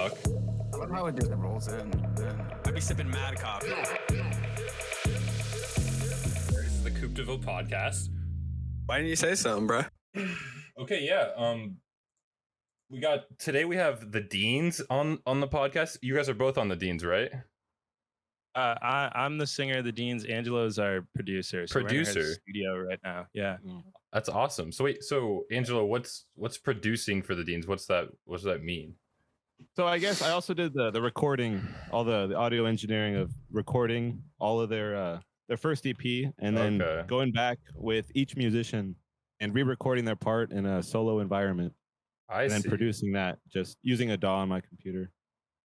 talk. I love how it just rolls in. I be sipping mad coffee. This is the Coopdeville Podcast. Why didn't you say something, bro? Okay, yeah. Today we have the Deans on the podcast. You guys are both on the Deans, right? I'm the singer of the Deans. Angelo is our producer. So we're in his studio right now. Yeah. That's awesome. So wait, Angelo, what's producing for the Deans? What does that mean? So I guess I also did the recording, all the audio engineering of recording all of their first EP, and then going back with each musician and re-recording their part in a solo environment. And then producing that, just using a DAW on my computer,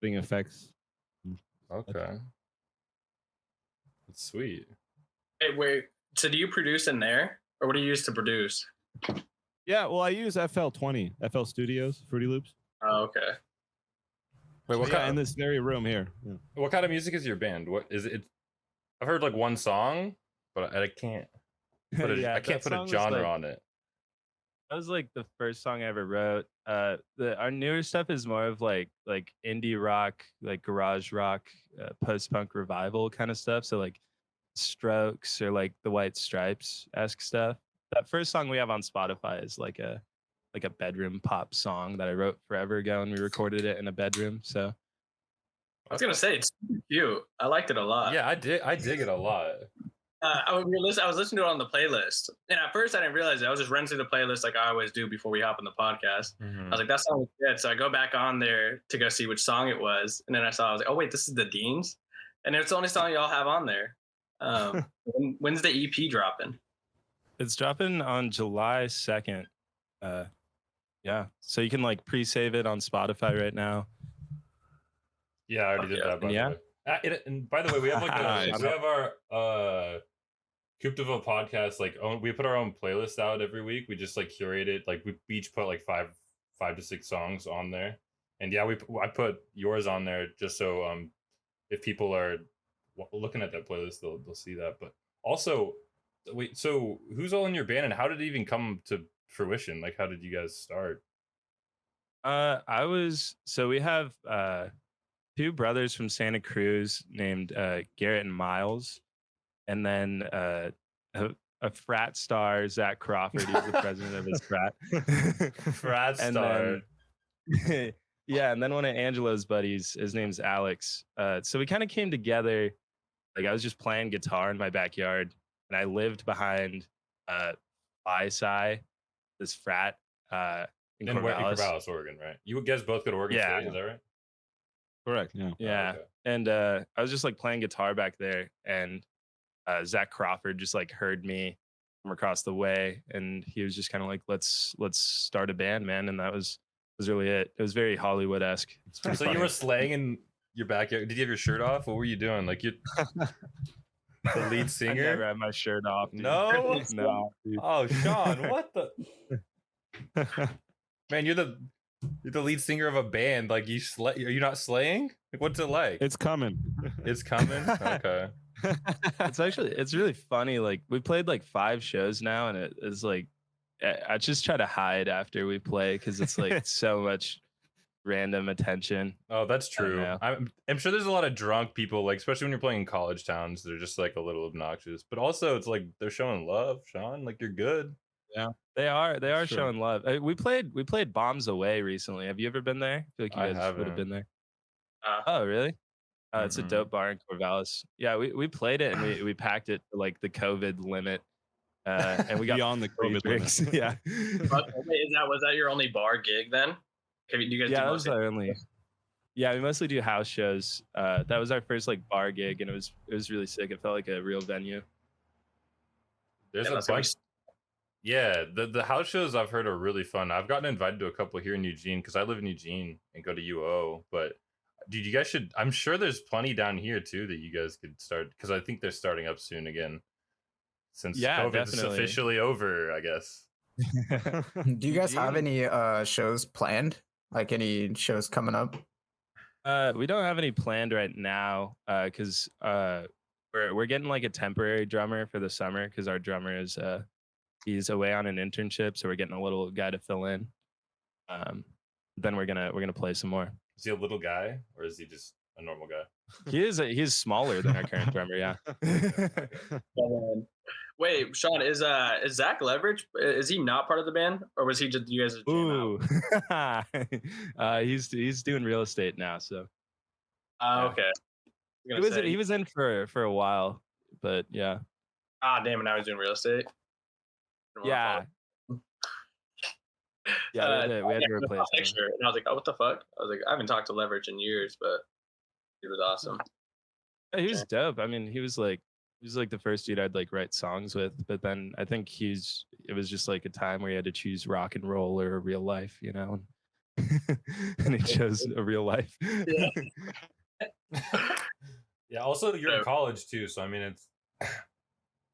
putting effects. Okay. That's sweet. Hey, wait. So do you produce in there, or what do you use to produce? Yeah, well, I use FL Studios, Fruity Loops. Oh, okay. Wait, what kind in this very room here? Yeah. What kind of music is your band? What is it? I've heard like one song, but I can't put I can't put a genre on it. That was like the first song I ever wrote. Our newer stuff is more of like indie rock, like garage rock, post-punk revival kind of stuff. So like Strokes or like the White Stripes-esque stuff. That first song we have on Spotify is like a bedroom pop song that I wrote forever ago, and we recorded it in a bedroom. So I was gonna say it's cute. I liked it a lot. Yeah, I dig it a lot. I was listening to it on the playlist, and at first I didn't realize it. I was just running through the playlist like I always do before we hop on the podcast. Mm-hmm. I was like, that song was good. So I go back on there to go see which song it was, and then I was like, oh wait, this is the Deans, and it's the only song y'all have on there. When's the EP dropping? It's dropping on July 2nd. Yeah, so you can like pre-save it on Spotify right now. Yeah, I already did that. By the way. And by the way, we have like we have our Coopdeville Podcast. Like, we put our own playlist out every week. We just like curate it. Like, we each put like five to six songs on there. And yeah, I put yours on there just so if people are looking at that playlist, they'll see that. But also, wait, so who's all in your band, and how did it even come to fruition? Like, how did you guys start? We have two brothers from Santa Cruz named Garrett and Miles, and then a frat star, Zach Crawford. He's the president of his frat. Frat star. Yeah, and then one of Angelo's buddies, his name's Alex. So we kind of came together. Like, I was just playing guitar in my backyard, and I lived behind Psi, this frat in Corvallis, Oregon, right? You guys both go to Oregon State, is that right? Correct. Yeah. Yeah. Oh, okay. And I was just like playing guitar back there, and Zach Crawford just like heard me from across the way, and he was just kind of like, let's start a band, man. And that was really it. It was very Hollywood-esque. So funny. You were slaying in your backyard. Did you have your shirt off? What were you doing? Like, you the lead singer? I never had my shirt off. Dude. No? No. Dude. Oh, Sean, what the? Man, you're the lead singer of a band. Like, are you not slaying? Like, what's it like? It's coming. It's coming? Okay. It's really funny. Like, we played like 5 shows now, and it's like, I just try to hide after we play because it's like so much random attention. Oh, that's true. I'm sure there's a lot of drunk people, like, especially when you're playing in college towns, they're just like a little obnoxious. But also, it's like they're showing love, Sean. Like, you're good. Yeah, they are showing love. We played Bombs Away recently. Have you ever been there? I feel like you guys would have been there. Oh, really? It's a dope bar in Corvallis. Yeah, we played it, and we packed it to like the COVID limit. And we got beyond the COVID limits. Yeah. Was that your only bar gig then? That was our only. Yeah, we mostly do house shows. That was our first like bar gig, and it was really sick. It felt like a real venue. There's a bunch. Yeah, the house shows I've heard are really fun. I've gotten invited to a couple here in Eugene because I live in Eugene and go to UO. But dude, you guys should. I'm sure there's plenty down here too that you guys could start, because I think they're starting up soon again. Since COVID is officially over, I guess. Do you guys have any shows planned? Like, any shows coming up? We don't have any planned right now because we're getting like a temporary drummer for the summer because our drummer is he's away on an internship, so we're getting a little guy to fill in. Then we're gonna play some more. Is he a little guy or is he just a normal guy? He's smaller than our current drummer. Yeah. Wait, Sean, is Zach Leverage? Is he not part of the band, or was he just you guys? Ooh, he's doing real estate now. So. Okay. He was in for a while, but yeah. Damn it! Now he's doing real estate. Yeah. Yeah, we had to replace him. And I was like, oh, what the fuck? I was like, I haven't talked to Leverage in years, but he was awesome. Yeah, he was dope. I mean, he was like the first dude I'd like write songs with, but then I think it was just like a time where he had to choose rock and roll or real life, you know, and he chose a real life. Yeah. Yeah. Also, you're in college too, so I mean,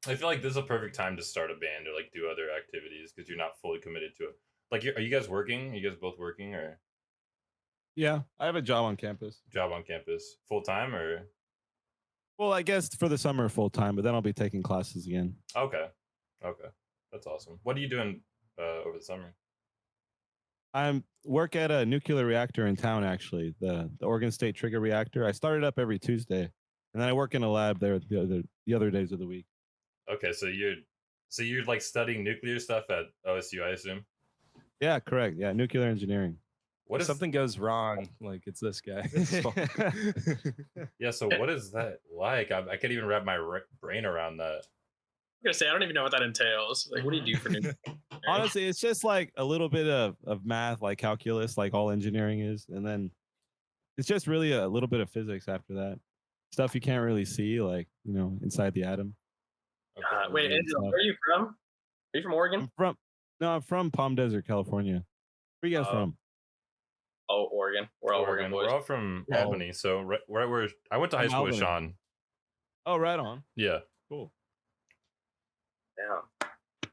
I feel like this is a perfect time to start a band or like do other activities because you're not fully committed to it. Like, are you guys working? Are you guys both working or? Yeah, I have a job on campus. Job on campus, full time or? Well, I guess for the summer full time, but then I'll be taking classes again. Okay, that's awesome. What are you doing over the summer? I work at a nuclear reactor in town, actually, the Oregon State Trigger Reactor. I start it up every Tuesday, and then I work in a lab there the other days of the week. Okay, so you're like studying nuclear stuff at OSU, I assume. Yeah, correct. Yeah, nuclear engineering. What if something goes wrong? Like it's this guy. Yeah. So what is that like? I can't even wrap my brain around that. I'm gonna say I don't even know what that entails. Like, what do you do for nuclear? Honestly, it's just like a little bit of math, like calculus, like all engineering is, and then it's just really a little bit of physics after that. Stuff you can't really see, like inside the atom. Okay. Wait, Angelo, where are you from? Are you from Oregon? I'm from Palm Desert, California. Where are you guys from? Oh, Oregon. We're all Oregon boys. We're all from Albany, so right where I went to high school with Sean. Oh, right on. Yeah. Cool. Yeah.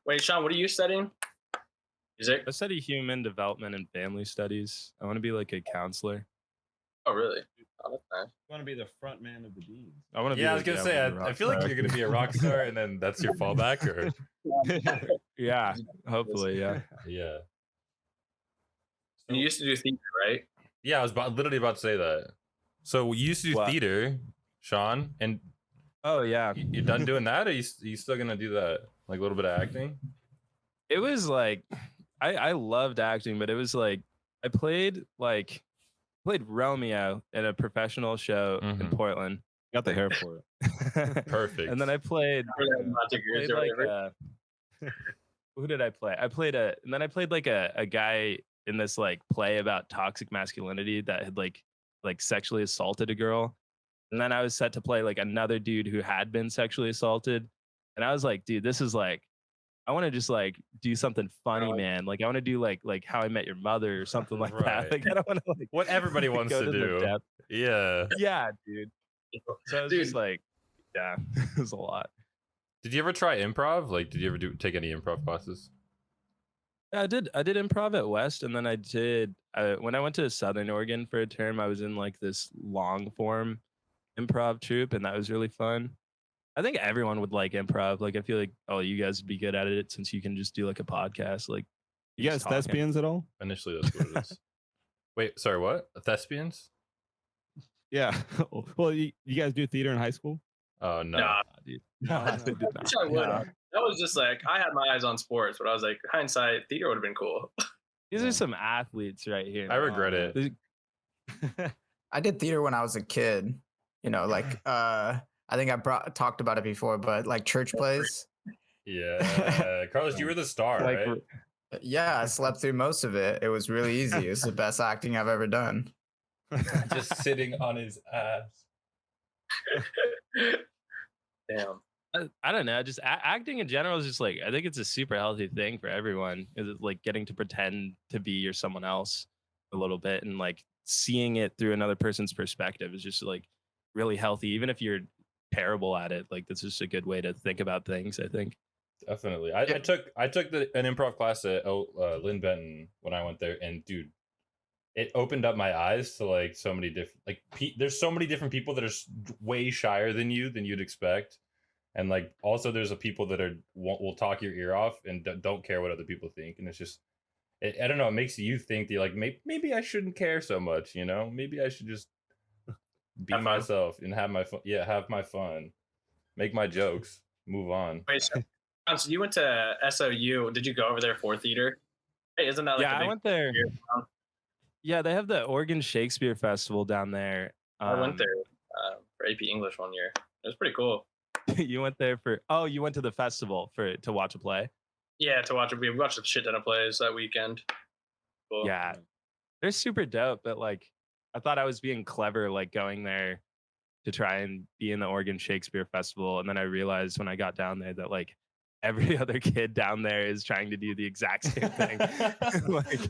Wait, Sean, what are you studying? Music? I study human development and family studies. I want to be like a counselor. Oh, really? Oh, that's nice. You want to be the front man of the Dean. I want to be. Yeah, I was gonna say. I feel like you're gonna be a rock star, and then that's your fallback, or. Yeah, hopefully, yeah. Yeah. You used to do theater, right? Yeah, I was literally about to say that. So you used to do theater, Sean, and oh yeah, you're done doing that, or you still gonna do that, like a little bit of acting? It was like I loved acting, but it was like I played Romeo in a professional show in Portland. Got the hair for it. Perfect. And then I played who did I play? I played like a guy in this like play about toxic masculinity that had like sexually assaulted a girl. And then I was set to play like another dude who had been sexually assaulted. And I was like, dude, this is like, I want to just like do something funny, man. Like I want to do like How I Met Your Mother or something like that. Like I don't want to like what everybody wants to do. Yeah. Yeah, dude. So I was just like, yeah, it was a lot. Did you ever try improv? Like, did you ever take any improv classes? Yeah, I did improv at West, and then when I went to Southern Oregon for a term, I was in like this long form improv troupe, and that was really fun. I think everyone would like improv. Like, I feel like, you guys would be good at it since you can just do like a podcast. Like, you guys thespians at all? Initially, that's what it is. Wait, sorry, what? Thespians? Yeah. Well, you guys do theater in high school? Oh, no. Nah, dude. No, I would. That was just like, I had my eyes on sports, but I was like, hindsight, theater would have been cool. These are some athletes right here. I regret it. I did theater when I was a kid. I think I talked about it before, but like church plays. Yeah. Carlos, you were the star, right? Yeah, I slept through most of it. It was really easy. It was the best acting I've ever done. Just sitting on his ass. Damn. I don't know. Just acting in general is just like, I think it's a super healthy thing for everyone. It's like getting to pretend to be you're someone else a little bit, and like seeing it through another person's perspective is just like really healthy. Even if you're terrible at it, like that's just a good way to think about things, I think. Definitely. I took an improv class at Lynn Benton when I went there, and dude, it opened up my eyes to like so many different there's so many different people that are way shyer than you'd expect. And like, also there's people that will talk your ear off and don't care what other people think. And it's I don't know. It makes you think that like maybe I shouldn't care so much. You know, maybe I should just be myself and have my fun. Yeah, have my fun, make my jokes, move on. Wait, so you went to SOU. Did you go over there for theater? Hey, isn't that like I went there. Yeah, they have the Oregon Shakespeare Festival down there. I went there for AP English one year. It was pretty cool. You went there you went to the festival to watch a play? Yeah, to watch it. We watched a shit ton of plays that weekend. Cool. Yeah, they're super dope. But like, I thought I was being clever, like going there to try and be in the Oregon Shakespeare Festival, and then I realized when I got down there that like every other kid down there is trying to do the exact same thing. Like,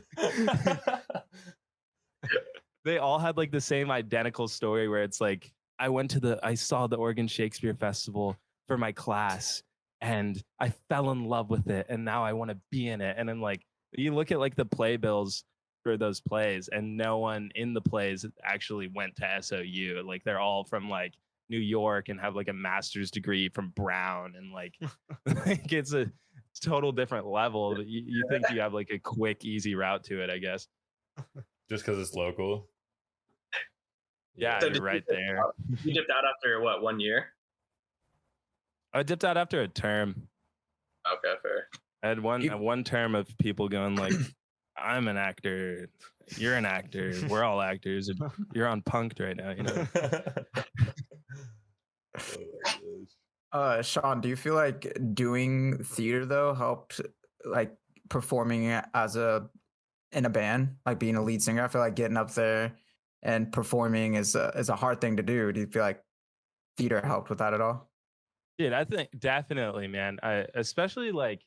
they all had like the same identical story where it's like, I saw the Oregon Shakespeare Festival for my class and I fell in love with it and now I want to be in it. And then like, you look at like the playbills for those plays and no one in the plays actually went to SOU. Like they're all from like New York and have like a master's degree from Brown and like, like it's a total different level. You think you have like a quick, easy route to it, I guess. Just because it's local. Yeah, so you're right there. You dipped out after what, 1 year? I dipped out after a term. Okay, fair. I had one term of people going like, I'm an actor, you're an actor, we're all actors, and you're on Punk'd right now, you know. Sean, do you feel like doing theater though helped like performing in a band, like being a lead singer? I feel like getting up there and performing is a hard thing to do. Do you feel like theater helped with that at all? Dude, I think definitely, man. Especially like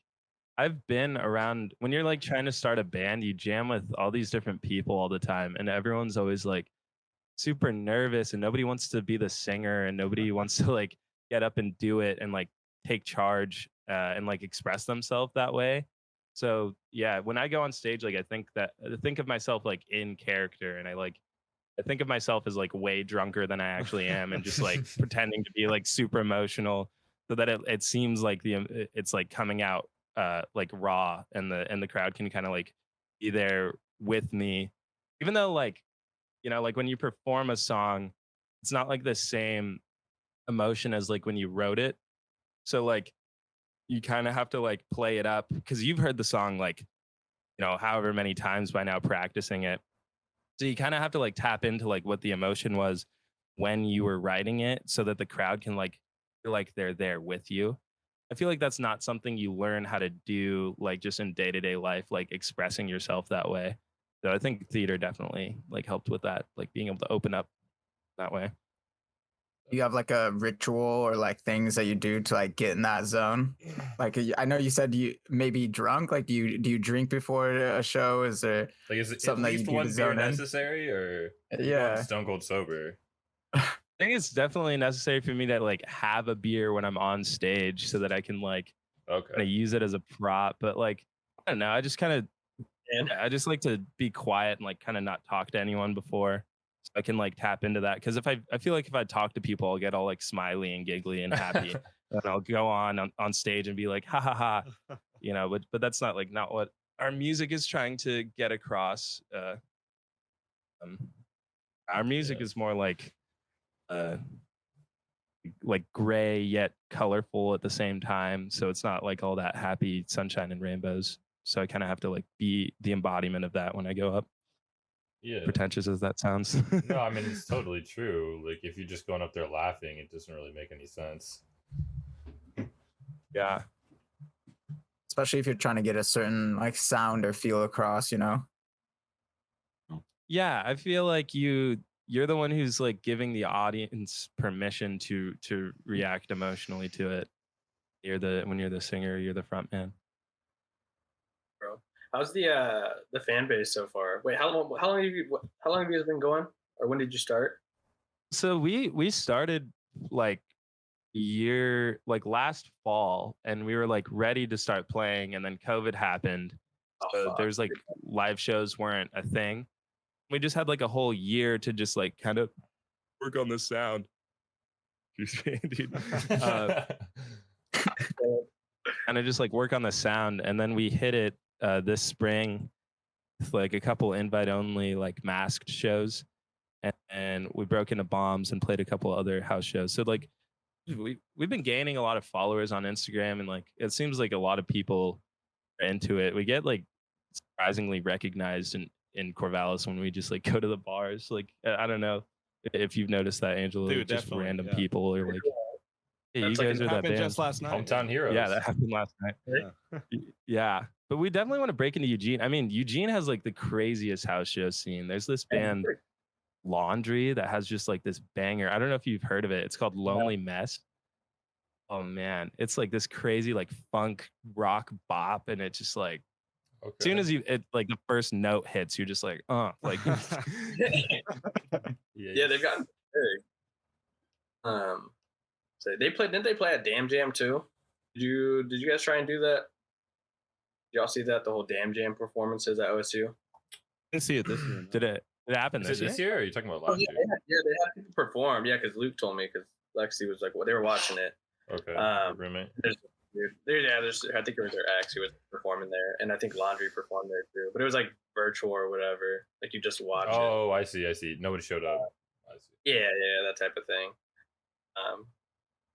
I've been around when you're like trying to start a band, you jam with all these different people all the time, and everyone's always like super nervous, and nobody wants to be the singer, and nobody wants to like get up and do it and like take charge and like express themselves that way. So yeah, when I go on stage, like I think of myself like in character, and I think of myself as like way drunker than I actually am, and just like pretending to be like super emotional, so that it seems like it's like coming out like raw, and the crowd can kind of like be there with me, even though like, you know, like when you perform a song, it's not like the same emotion as like when you wrote it. So like you kind of have to like play it up because you've heard the song like, you know, however many times by now practicing it. So you kind of have to like tap into like what the emotion was when you were writing it, so that the crowd can like feel like they're there with you. I feel like that's not something you learn how to do like just in day-to-day life, like expressing yourself that way. So I think theater definitely like helped with that, like being able to open up that way. You have like a ritual or like things that you do to like get in that zone? Like I know you said you may be drunk. Like do you drink before a show? Is there like is it something at least that you do one beer necessary, or yeah, stone cold sober? I think it's definitely necessary for me to like have a beer when I'm on stage, so that I can like kinda use it as a prop. But like I don't know, I just like to be quiet and like kind of not talk to anyone before, so I can like tap into that. Because I feel like if I talk to people, I'll get all like smiley and giggly and happy, and I'll go on stage and be like ha ha ha, you know. But that's not what our music is trying to get across. Our music is more like gray yet colorful at the same time, so it's not like all that happy sunshine and rainbows. So I kind of have to like be the embodiment of that when I go up. Yeah, pretentious as that sounds. No, I mean it's totally true. Like if you're just going up there laughing, it doesn't really make any sense. Yeah, especially if you're trying to get a certain like sound or feel across, you know. Yeah, I feel like you're the one who's like giving the audience permission to react emotionally to it. When you're the singer, you're the front man. Bro, how's the fan base so far? Wait, how long have you guys been going, or when did you start? So we started like last fall, and we were like ready to start playing, and then COVID happened. So there's like live shows weren't a thing. We just had like a whole year to just like kind of work on the sound. Excuse me, dude. And I just like work on the sound, and then we hit it this spring, like a couple invite only like masked shows, and we broke into Bombs and played a couple other house shows. So like we've been gaining a lot of followers on Instagram, and like it seems like a lot of people are into it. We get like surprisingly recognized in Corvallis when we just like go to the bars. Like I don't know if you've noticed that, Angelo. Dude, just random yeah. people or like, hey, you That's like guys it are that happened band. just last night. Hometown heroes. Yeah, that happened last night. Yeah, but we definitely want to break into Eugene. I mean, Eugene has like the craziest house show scene. There's this band Laundry that has just like this banger. I don't know if you've heard of it. It's called Lonely Mess. Oh man, it's like this crazy like funk rock bop, and it's just like as soon as like the first note hits, you're just like, like yeah, they've gotten big. So didn't they play at Damn Jam too? Did you guys try and do that? Did y'all see that, the whole Damn Jam performances at OSU? Didn't see it this year. No. Did it happen this year? Or are you talking about last year? Yeah, they had people perform. Yeah, because Luke told me, because Lexi was like, well, they were watching it. Okay. Roommate. There's I think it was their ex who was performing there, and I think Laundry performed there too. But it was like virtual or whatever. Like you just watch it. Oh, I see. Nobody showed up. I see. Yeah, that type of thing.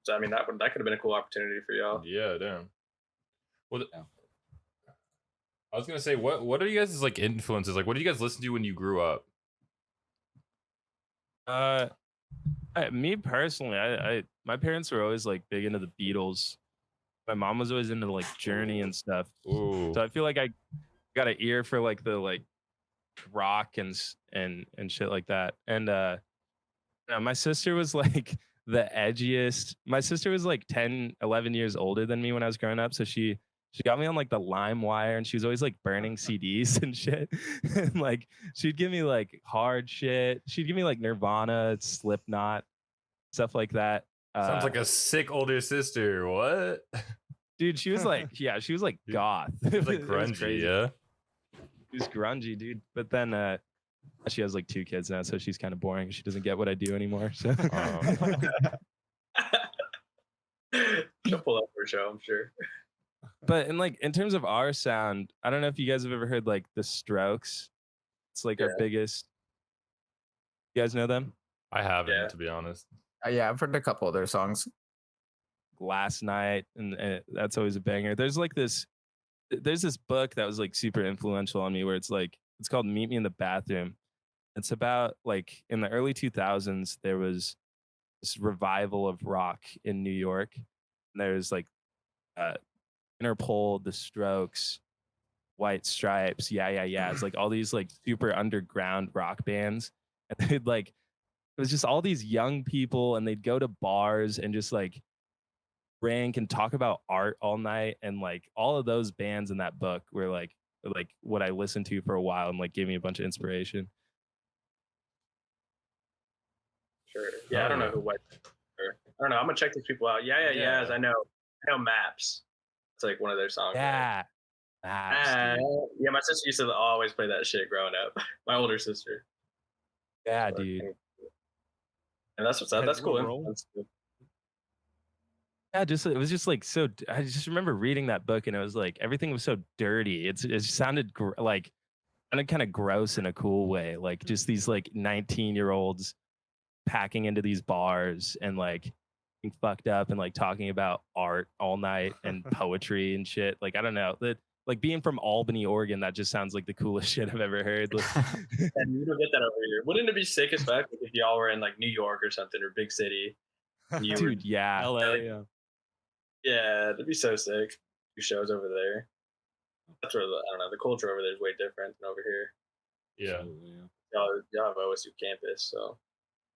So I mean that could have been a cool opportunity for y'all. Yeah, damn. Well, I was gonna say, what are you guys' like influences? Like, what did you guys listen to when you grew up? Me personally, my parents were always like big into the Beatles. My mom was always into like Journey and stuff. Ooh. So I feel like I got an ear for like the like rock and shit like that. And my sister was like the edgiest. My sister was like 10, 11 years older than me when I was growing up. So she got me on like the LimeWire, and she was always like burning CDs and shit. And like she'd give me like hard shit. She'd give me like Nirvana, Slipknot, stuff like that. Sounds like a sick older sister. What? Dude, she was like, she was like goth. It was like grungy, yeah. She was grungy, dude. But then she has like 2 kids now, so she's kind of boring. She doesn't get what I do anymore. So She'll pull up for a show, I'm sure. But in terms of our sound, I don't know if you guys have ever heard like the Strokes. It's like our biggest. You guys know them? I haven't, to be honest. Yeah, I've heard a couple of their songs. Last Night, and that's always a banger. There's this book that was like super influential on me, where it's called Meet Me in the Bathroom. It's about like in the early 2000s, there was this revival of rock in New York. And there's like Interpol, The Strokes, White Stripes, It's like all these like super underground rock bands, and they'd like, it was just all these young people, and they'd go to bars and just like rank and talk about art all night. And like all of those bands in that book were like what I listened to for a while, and like gave me a bunch of inspiration. Sure. Yeah, I don't know who White. I don't know. I'm gonna check these people out. Yes, I know Maps. It's like one of their songs. Yeah. Right? Yeah, my sister used to always play that shit growing up. My older sister. Yeah, dude. And that's what's up. That's cool. That's cool. Yeah, it was just like so. I just remember reading that book, and it was like everything was so dirty. It sounded like kind of gross in a cool way. Like just these like 19-year-olds packing into these bars and like being fucked up and like talking about art all night and poetry and shit. Like I don't know, that like being from Albany, Oregon, that just sounds like the coolest shit I've ever heard. And you don't get that over here. Wouldn't it be sick as fuck if y'all were in like New York or something, or big city? Dude, yeah. LA, yeah, it'd be so sick. Do shows over there. That's where I don't know. The culture over there is way different than over here. Yeah. Y'all have OSU campus, so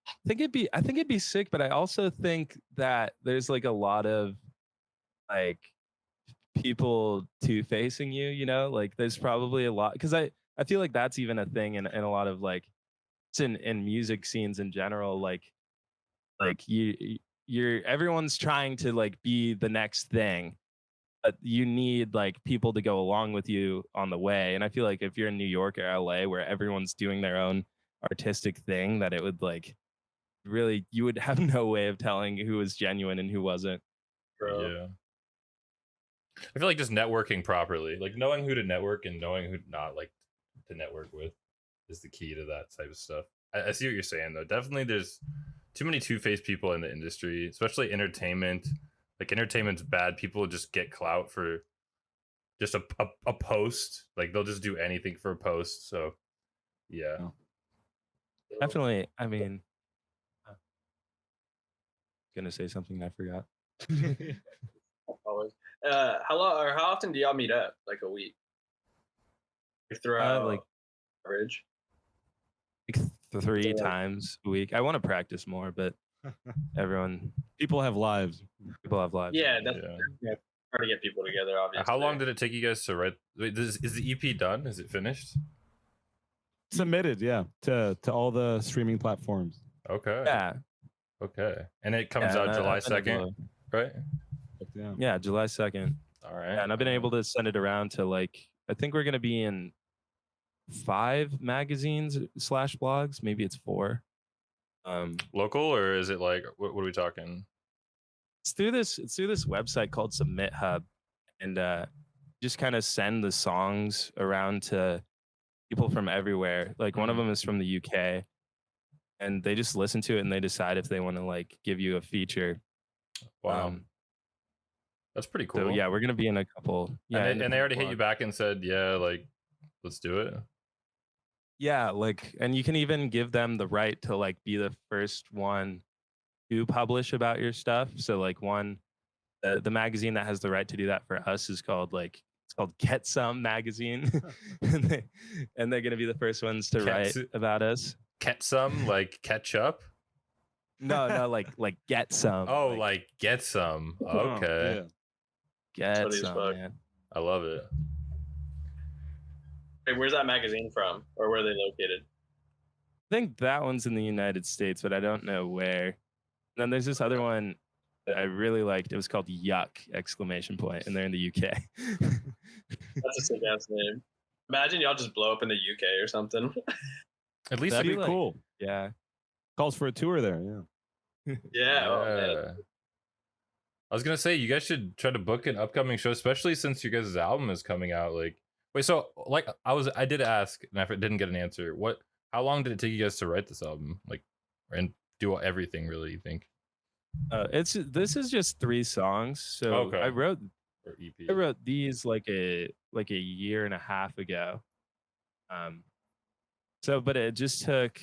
I think it'd be sick, but I also think that there's like a lot of like people two-facing you, you know, like there's probably a lot, because I feel like that's even a thing in a lot of like it's in music scenes in general, like you're everyone's trying to like be the next thing, but you need like people to go along with you on the way. And I feel like if you're in New York or LA where everyone's doing their own artistic thing, that it would like really, you would have no way of telling who was genuine and who wasn't. Yeah. I feel like just networking properly, like knowing who to network and knowing who not, like to network with is the key to that type of stuff. I see what you're saying though. Definitely, there's too many two-faced people in the industry, especially entertainment. Like entertainment's bad. People just get clout for just a post. Like they'll just do anything for a post. So yeah, definitely. I mean, gonna say something I forgot. Always. How often do y'all meet up? Like a week? Throughout like average? Like 3 times a week. I want to practice more, but people have lives. Yeah, that's hard to get people together. Obviously. How long did it take you guys to write? Wait, is the EP done? Is it finished? Submitted, yeah, to all the streaming platforms. Okay. Yeah. Okay, and it comes out July 2nd, right? Yeah, July 2nd. All right. Yeah, and I've been able to send it around to I think we're gonna be in 5 magazines / blogs. Maybe it's 4. Local, or is it like what are we talking? It's through this website called Submit Hub, and just kind of send the songs around to people from everywhere. Like one of them is from the UK, and they just listen to it and they decide if they want to give you a feature. Wow. That's pretty cool. So yeah, we're gonna be in a couple. Yeah, and they already hit you back and said, yeah, let's do it. Yeah, and you can even give them the right to be the first one to publish about your stuff. So the magazine that has the right to do that for us is called it's called Get Some Magazine, and they're gonna be the first ones to write about us. Get some, like ketchup? No, like get some. Oh, get some. Okay. Yeah. Get some, man. I love it. Hey, where's that magazine from, or where are they located? I think that one's in the United States, but I don't know where. And then there's this other one that I really liked. It was called Yuck! ! And they're in the UK. That's a sick ass name. Imagine y'all just blow up in the UK or something. At least that'd be cool. Yeah. Calls for a tour there. Yeah. Yeah. Oh, I was gonna say you guys should try to book an upcoming show, especially since you guys' album is coming out. Wait, so I did ask and I didn't get an answer. How long did it take you guys to write this album? And do everything really? You think? This is just 3 songs. So okay. I wrote these a year and a half ago. So, but it just took,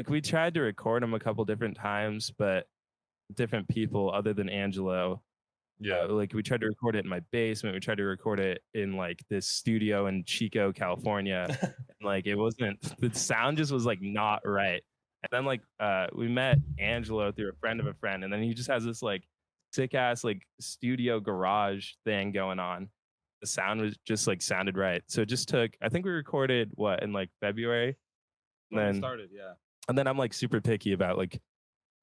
we tried to record them a couple different times, but different people other than Angelo. Yeah. We tried to record it in my basement. We tried to record it in this studio in Chico, California. And, it wasn't, the sound just was not right. And then we met Angelo through a friend of a friend, and then he just has this sick ass studio garage thing going on. The sound was just sounded right. So it just took, I think we recorded in February. And then started, yeah. And then I'm super picky about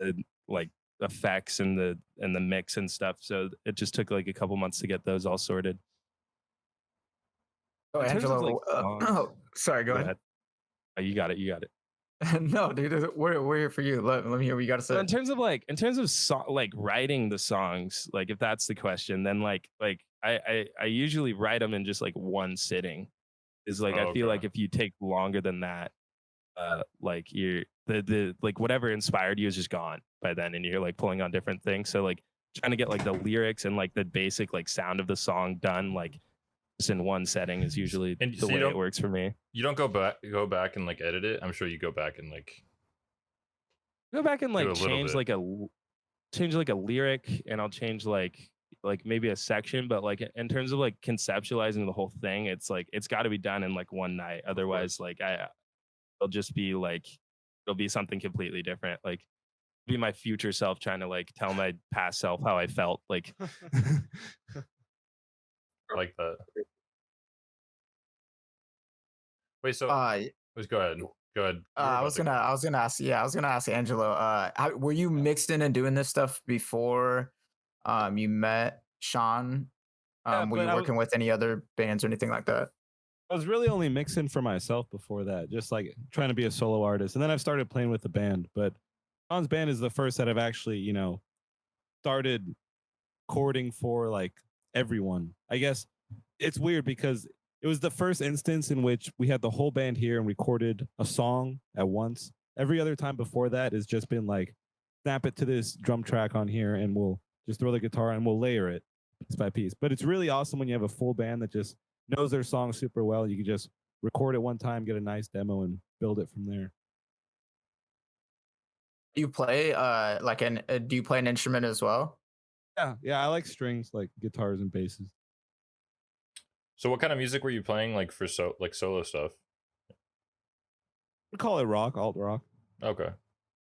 the effects and the mix and stuff. So it just took a couple months to get those all sorted. Oh, Angelo. Sorry, go ahead. Oh, you got it. No, dude, we're here for you. Let me hear what you got to say. So in terms of writing the songs, if that's the question, then I usually write them in just one sitting. I feel like if you take longer than that, you're the whatever inspired you is just gone by then, and you're pulling on different things. So trying to get the lyrics and the basic sound of the song done just in one setting is usually the way it works for me. You don't go back and edit it. I'm sure you go back and change a lyric, and I'll change maybe a section, but in terms of conceptualizing the whole thing, it's got to be done in one night. Otherwise it'll just be it'll be something completely different. Be my future self trying to tell my past self how I felt. I like that. Wait, so go ahead. I was gonna ask Angelo. Were you mixed in and doing this stuff before you met Sean? Were you working with any other bands or anything like that? I was really only mixing for myself before that, just trying to be a solo artist. And then I've started playing with the band. But Sean's band is the first that I've actually, started recording for everyone. I guess it's weird because it was the first instance in which we had the whole band here and recorded a song at once. Every other time before that has just been like, snap it to this drum track on here and we'll just throw the guitar and we'll layer it piece by piece. But it's really awesome when you have a full band that just knows their song super well. You can just record it one time, get a nice demo, and build it from there. Do you play do you play an instrument as well? Yeah, I like strings, like guitars and basses. So what kind of music were you playing, like for solo stuff? We call it rock, alt rock. Okay.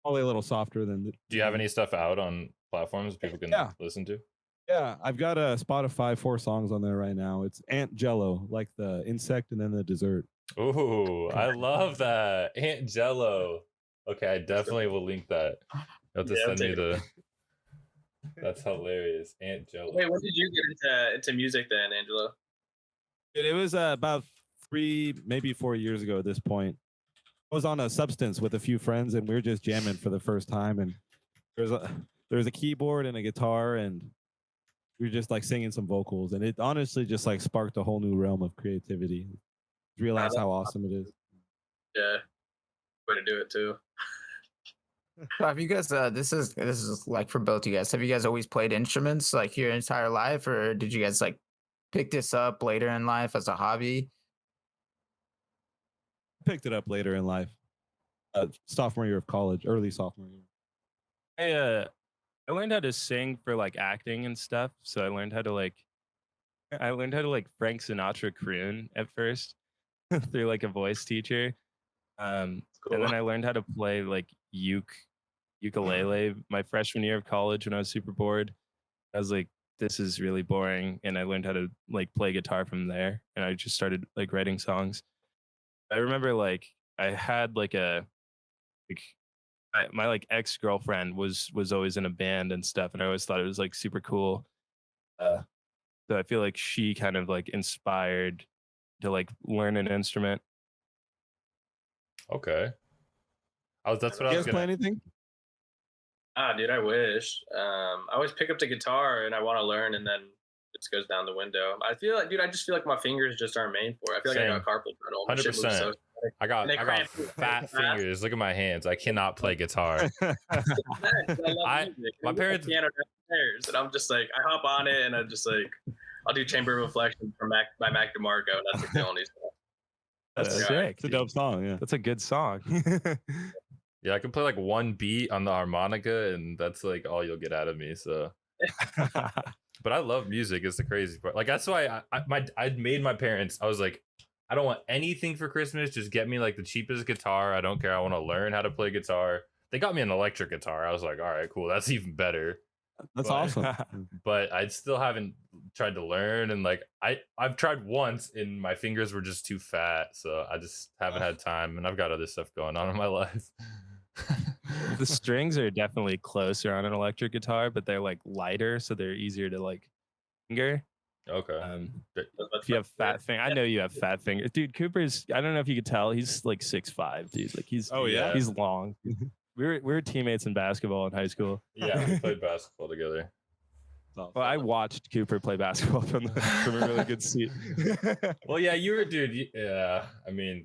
Probably a little softer than. Do you have any stuff out on platforms people can listen to? Yeah, I've got a Spotify 4 songs on there right now. It's Ant Jello, like the insect and then the dessert. Ooh, I love that. Ant Jello. Okay, I definitely will link that. You have to send me the. That's hilarious. Ant Jello. Wait, when did you get into music then, Angelo? It was about 3, maybe 4 years ago at this point. I was on a substance with a few friends and we were just jamming for the first time. And there was a keyboard and a guitar and we were just like singing some vocals. And it honestly just like sparked a whole new realm of creativity. Realize how awesome it is. Yeah, way to do it too. So have you guys? This is like for both of you guys. Have you guys always played instruments like your entire life, or did you guys like pick this up later in life as a hobby? Picked it up later in life, sophomore year of college, early sophomore year. I learned how to sing for like acting and stuff. So I learned how to like Frank Sinatra croon at first through like a voice teacher. Cool. And then I learned how to play like ukulele my freshman year of college when I was super bored. I was like, this is really boring. And I learned how to like play guitar from there. And I just started like writing songs. I remember like I had like my like ex-girlfriend was always in a band and stuff. And I always thought it was like super cool. So I feel like she kind of like inspired to like learn an instrument. Okay. That's what You I was guys play gonna. anything? Dude, I wish. I always pick up the guitar and I want to learn, and then it just goes down the window. I feel like, dude, I just feel like my fingers just aren't made for it. I feel like I got carpal tunnel. My shit moves 100%. so- I got cramp fat fingers. Look at my hands. I cannot play guitar. I love music. My And parents- piano downstairs, and I'm just like, I hop on it, and I just like, I'll do Chamber of Reflection by Mac DeMarco. That's like the only stuff. That's Yeah. sick. It's a dope song, yeah. That's a good song. Yeah, I can play like one beat on the harmonica, and that's like all you'll get out of me. So, but I love music. It's the crazy part. Like that's why I made my parents. I was like, I don't want anything for Christmas. Just get me like the cheapest guitar. I don't care. I want to learn how to play guitar. They got me an electric guitar. I was like, all right, cool. That's even better. That's But- awesome. But I still haven't tried to learn. And like I've tried once, and my fingers were just too fat. So I just haven't had time. And I've got other stuff going on in my life. The strings are definitely closer on an electric guitar, but they're like lighter, so they're easier to like finger. Okay. If you have fat finger, I know you have fat fingers, dude. Cooper's. I don't know if you could tell. He's like 6'5", dude. Like he's. Oh, yeah? He's long. We were teammates in basketball in high school. Yeah, we played basketball together. Well, I watched Cooper play basketball from a really good seat. Well, yeah, you were, dude. Yeah, I mean,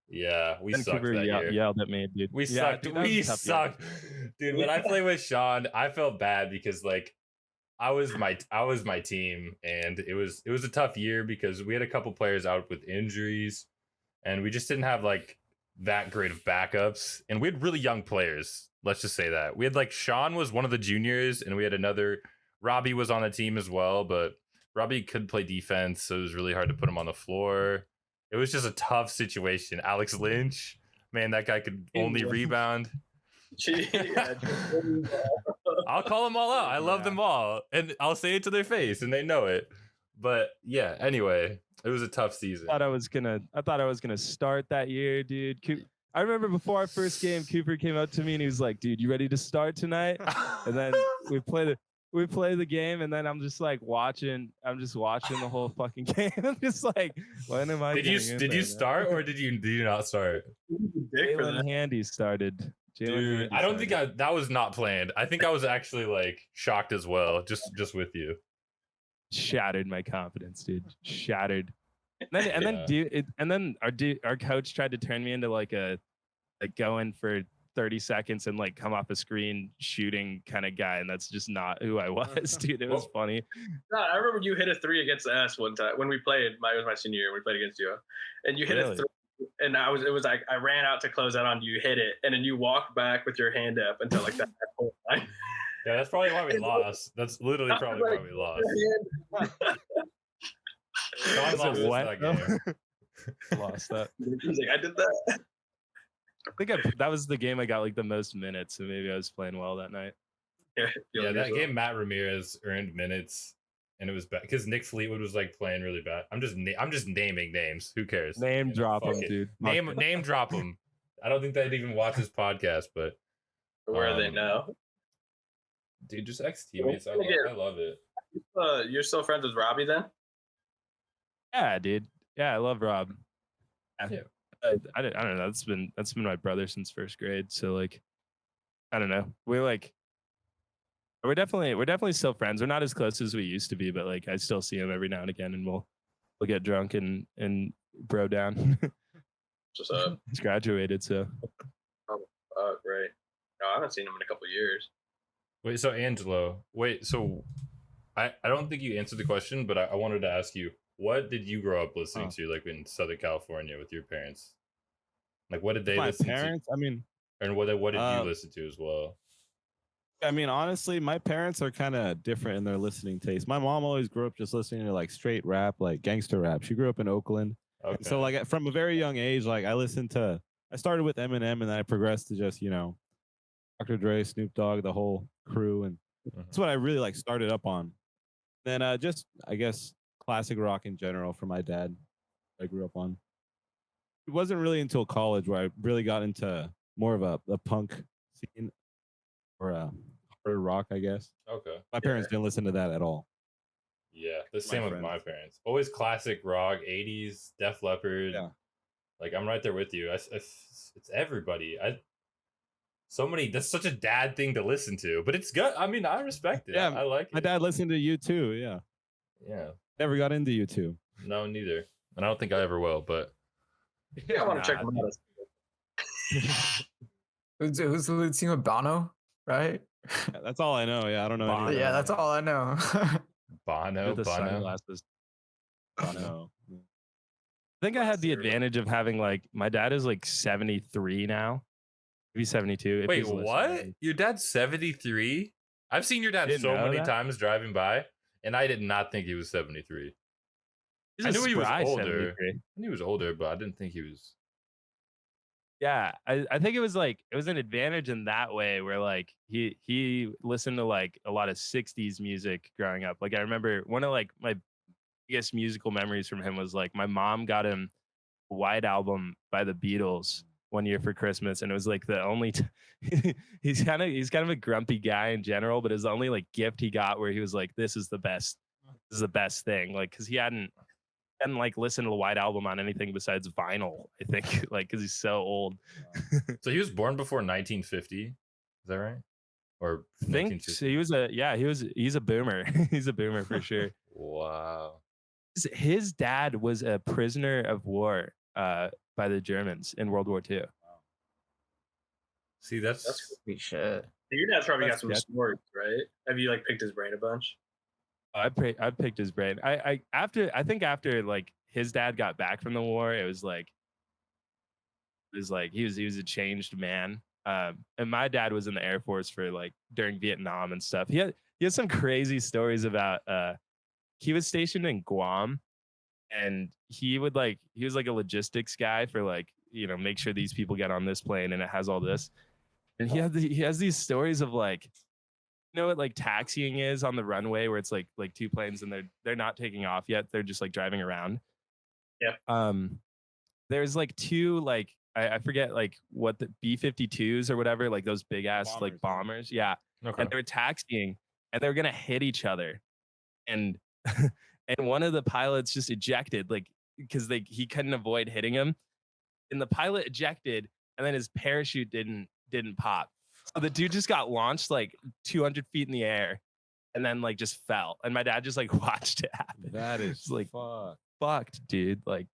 yeah, we And sucked Cooper that year. yelled at me, dude. We Yeah, sucked. dude, that was a We tough year. sucked, dude. When I played with Sean, I felt bad because like I was my team, and it was a tough year because we had a couple players out with injuries, and we just didn't have like that great of backups, and we had really young players. Let's just say that we had like Sean was one of the juniors, and we had another Robbie was on the team as well, but Robbie couldn't play defense, so it was really hard to put him on the floor. It was just a tough situation. Alex Lynch, man, that guy could only rebound. I'll call them all out. I love them all, and I'll say it to their face, and they know it. But yeah, anyway, it was a tough season. I thought I was gonna start that year, dude. I remember before our first game, Cooper came up to me and he was like, "Dude, you ready to start tonight?" And then we play the game, and then I'm just watching the whole fucking game. I'm just like, when am I? Did you start or did you not start? Jalen Handy started. Dude, I don't think that was not planned. I think I was actually like shocked as well, just with you. Shattered my confidence, dude. Shattered. our coach tried to turn me into like going for 30 seconds and like come off a screen shooting kind of guy, and that's just not who I was, dude. It was funny. No, I remember you hit a 3 against us one time when we played. It was my senior year. We played against you, and you hit a 3. And it was like I ran out to close out on you, hit it, and then you walked back with your hand up until like that whole time. Yeah, that's probably why we lost. That's literally probably why we lost. Sean lost that game. Lost that. He's like, I did that. I think that was the game I got like the most minutes, so maybe I was playing well that night. Yeah, that game Matt Ramirez earned minutes, and it was bad because Nick Fleetwood was like playing really bad. I'm just naming names. Who cares? Name drop him, dude. Name drop him. I don't think they'd even watch this podcast, but where are they now? Dude, just ex teammates. I love it. You're still friends with Robbie then? Yeah, dude. Yeah, I love Rob. Yeah. I don't know. That's been my brother since first grade. So like, I don't know. We're definitely still friends. We're not as close as we used to be, but like I still see him every now and again, and we'll get drunk and bro down. What's up? He's graduated, so. Oh, right. No, I haven't seen him in a couple of years. Wait, so Angelo. I don't think you answered the question, but I wanted to ask you, what did you grow up listening to, like in Southern California with your parents? Like, what did they listen to? My parents, I mean, and what did you listen to as well? I mean, honestly, my parents are kind of different in their listening taste. My mom always grew up just listening to like straight rap, like gangster rap. She grew up in Oakland. Okay. So like from a very young age, like I started with Eminem, and then I progressed to just, Dr. Dre, Snoop Dogg, the whole crew. And that's what I really like started up on. Then just, I guess, classic rock in general from my dad. I grew up on. It wasn't really until college where I really got into more of a punk scene or a harder rock, I guess. Okay. My parents didn't listen to that at all. Yeah, the same with my parents. Always classic rock, 80s, Def Leppard. Yeah. Like, I'm right there with you. It's everybody. That's such a dad thing to listen to, but it's good. I mean, I respect it. Yeah, I like it. My dad listened to U2, yeah. Yeah. Never got into U2. No, neither. And I don't think I ever will, but. Yeah, I want to check them out. Who's the lead singer? Bono, right? Yeah, that's all I know. Yeah, I don't know. Bono. Yeah, that's all I know. Bono. Sunglasses. Bono. I think I had the advantage of having like my dad is like 73 now. Maybe 72. Wait, what? Your dad's 73? I've seen your dad so many times driving by, and I did not think he was 73. I knew he was older. I knew he was older, but I didn't think he was. Yeah, I think it was an advantage in that way where like he listened to like a lot of 60s music growing up. Like I remember one of like my biggest musical memories from him was like my mom got him a White Album by the Beatles one year for Christmas, and it was like the only he's kind of a grumpy guy in general, but it was the only like gift he got where he was like, this is the best thing, like because he hadn't like listened to the White Album on anything besides vinyl, I think, like because he's so old. So he was born before 1950, is that right? Or I think so. He's a boomer. He's a boomer for sure. Wow. His dad was a prisoner of war by the Germans in World War II. Wow. See, that's sweet shit. Your dad's probably got some stories, right? Have you like picked his brain a bunch? I picked his brain. I think after like his dad got back from the war, it was like he was a changed man. And my dad was in the Air Force for like during Vietnam and stuff. He had some crazy stories about he was stationed in Guam, and he was like a logistics guy for like, make sure these people get on this plane and it has all this. And he has these stories of like, what like taxiing is on the runway where it's like two planes and they're not taking off yet. They're just like driving around. Yeah. There's like two, like, I forget like what the B-52s or whatever, like those big ass bombers, like bombers. Yeah. Okay. And they were taxiing and they were going to hit each other. And, and one of the pilots just ejected, like, because he couldn't avoid hitting him. And the pilot ejected and then his parachute didn't pop. So the dude just got launched like 200 feet in the air and then like just fell. And my dad just like watched it happen. That is like fuck. fucked, dude. Like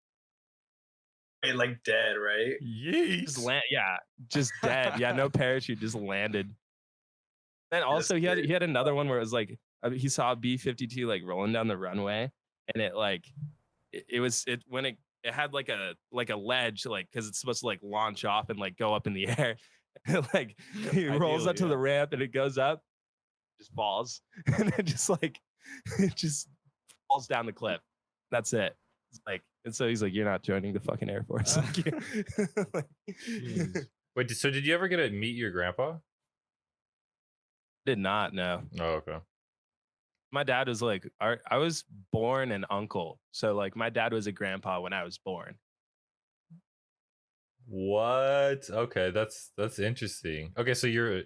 dead, right? just just dead. Yeah, no parachute, just landed. Then also he had another one where it was like he saw a B-52 like rolling down the runway, and it like it had like a ledge, like because it's supposed to like launch off and like go up in the air. Like he rolls up to the ramp and it goes up, just falls, and it just falls down the cliff. That's it. It's like, and so he's like, "You're not joining the fucking Air Force." Wait, so did you ever get to meet your grandpa? Did not, no. Oh, okay. My dad was like, I was born an uncle, so like my dad was a grandpa when I was born. What? Okay, that's interesting. Okay, so your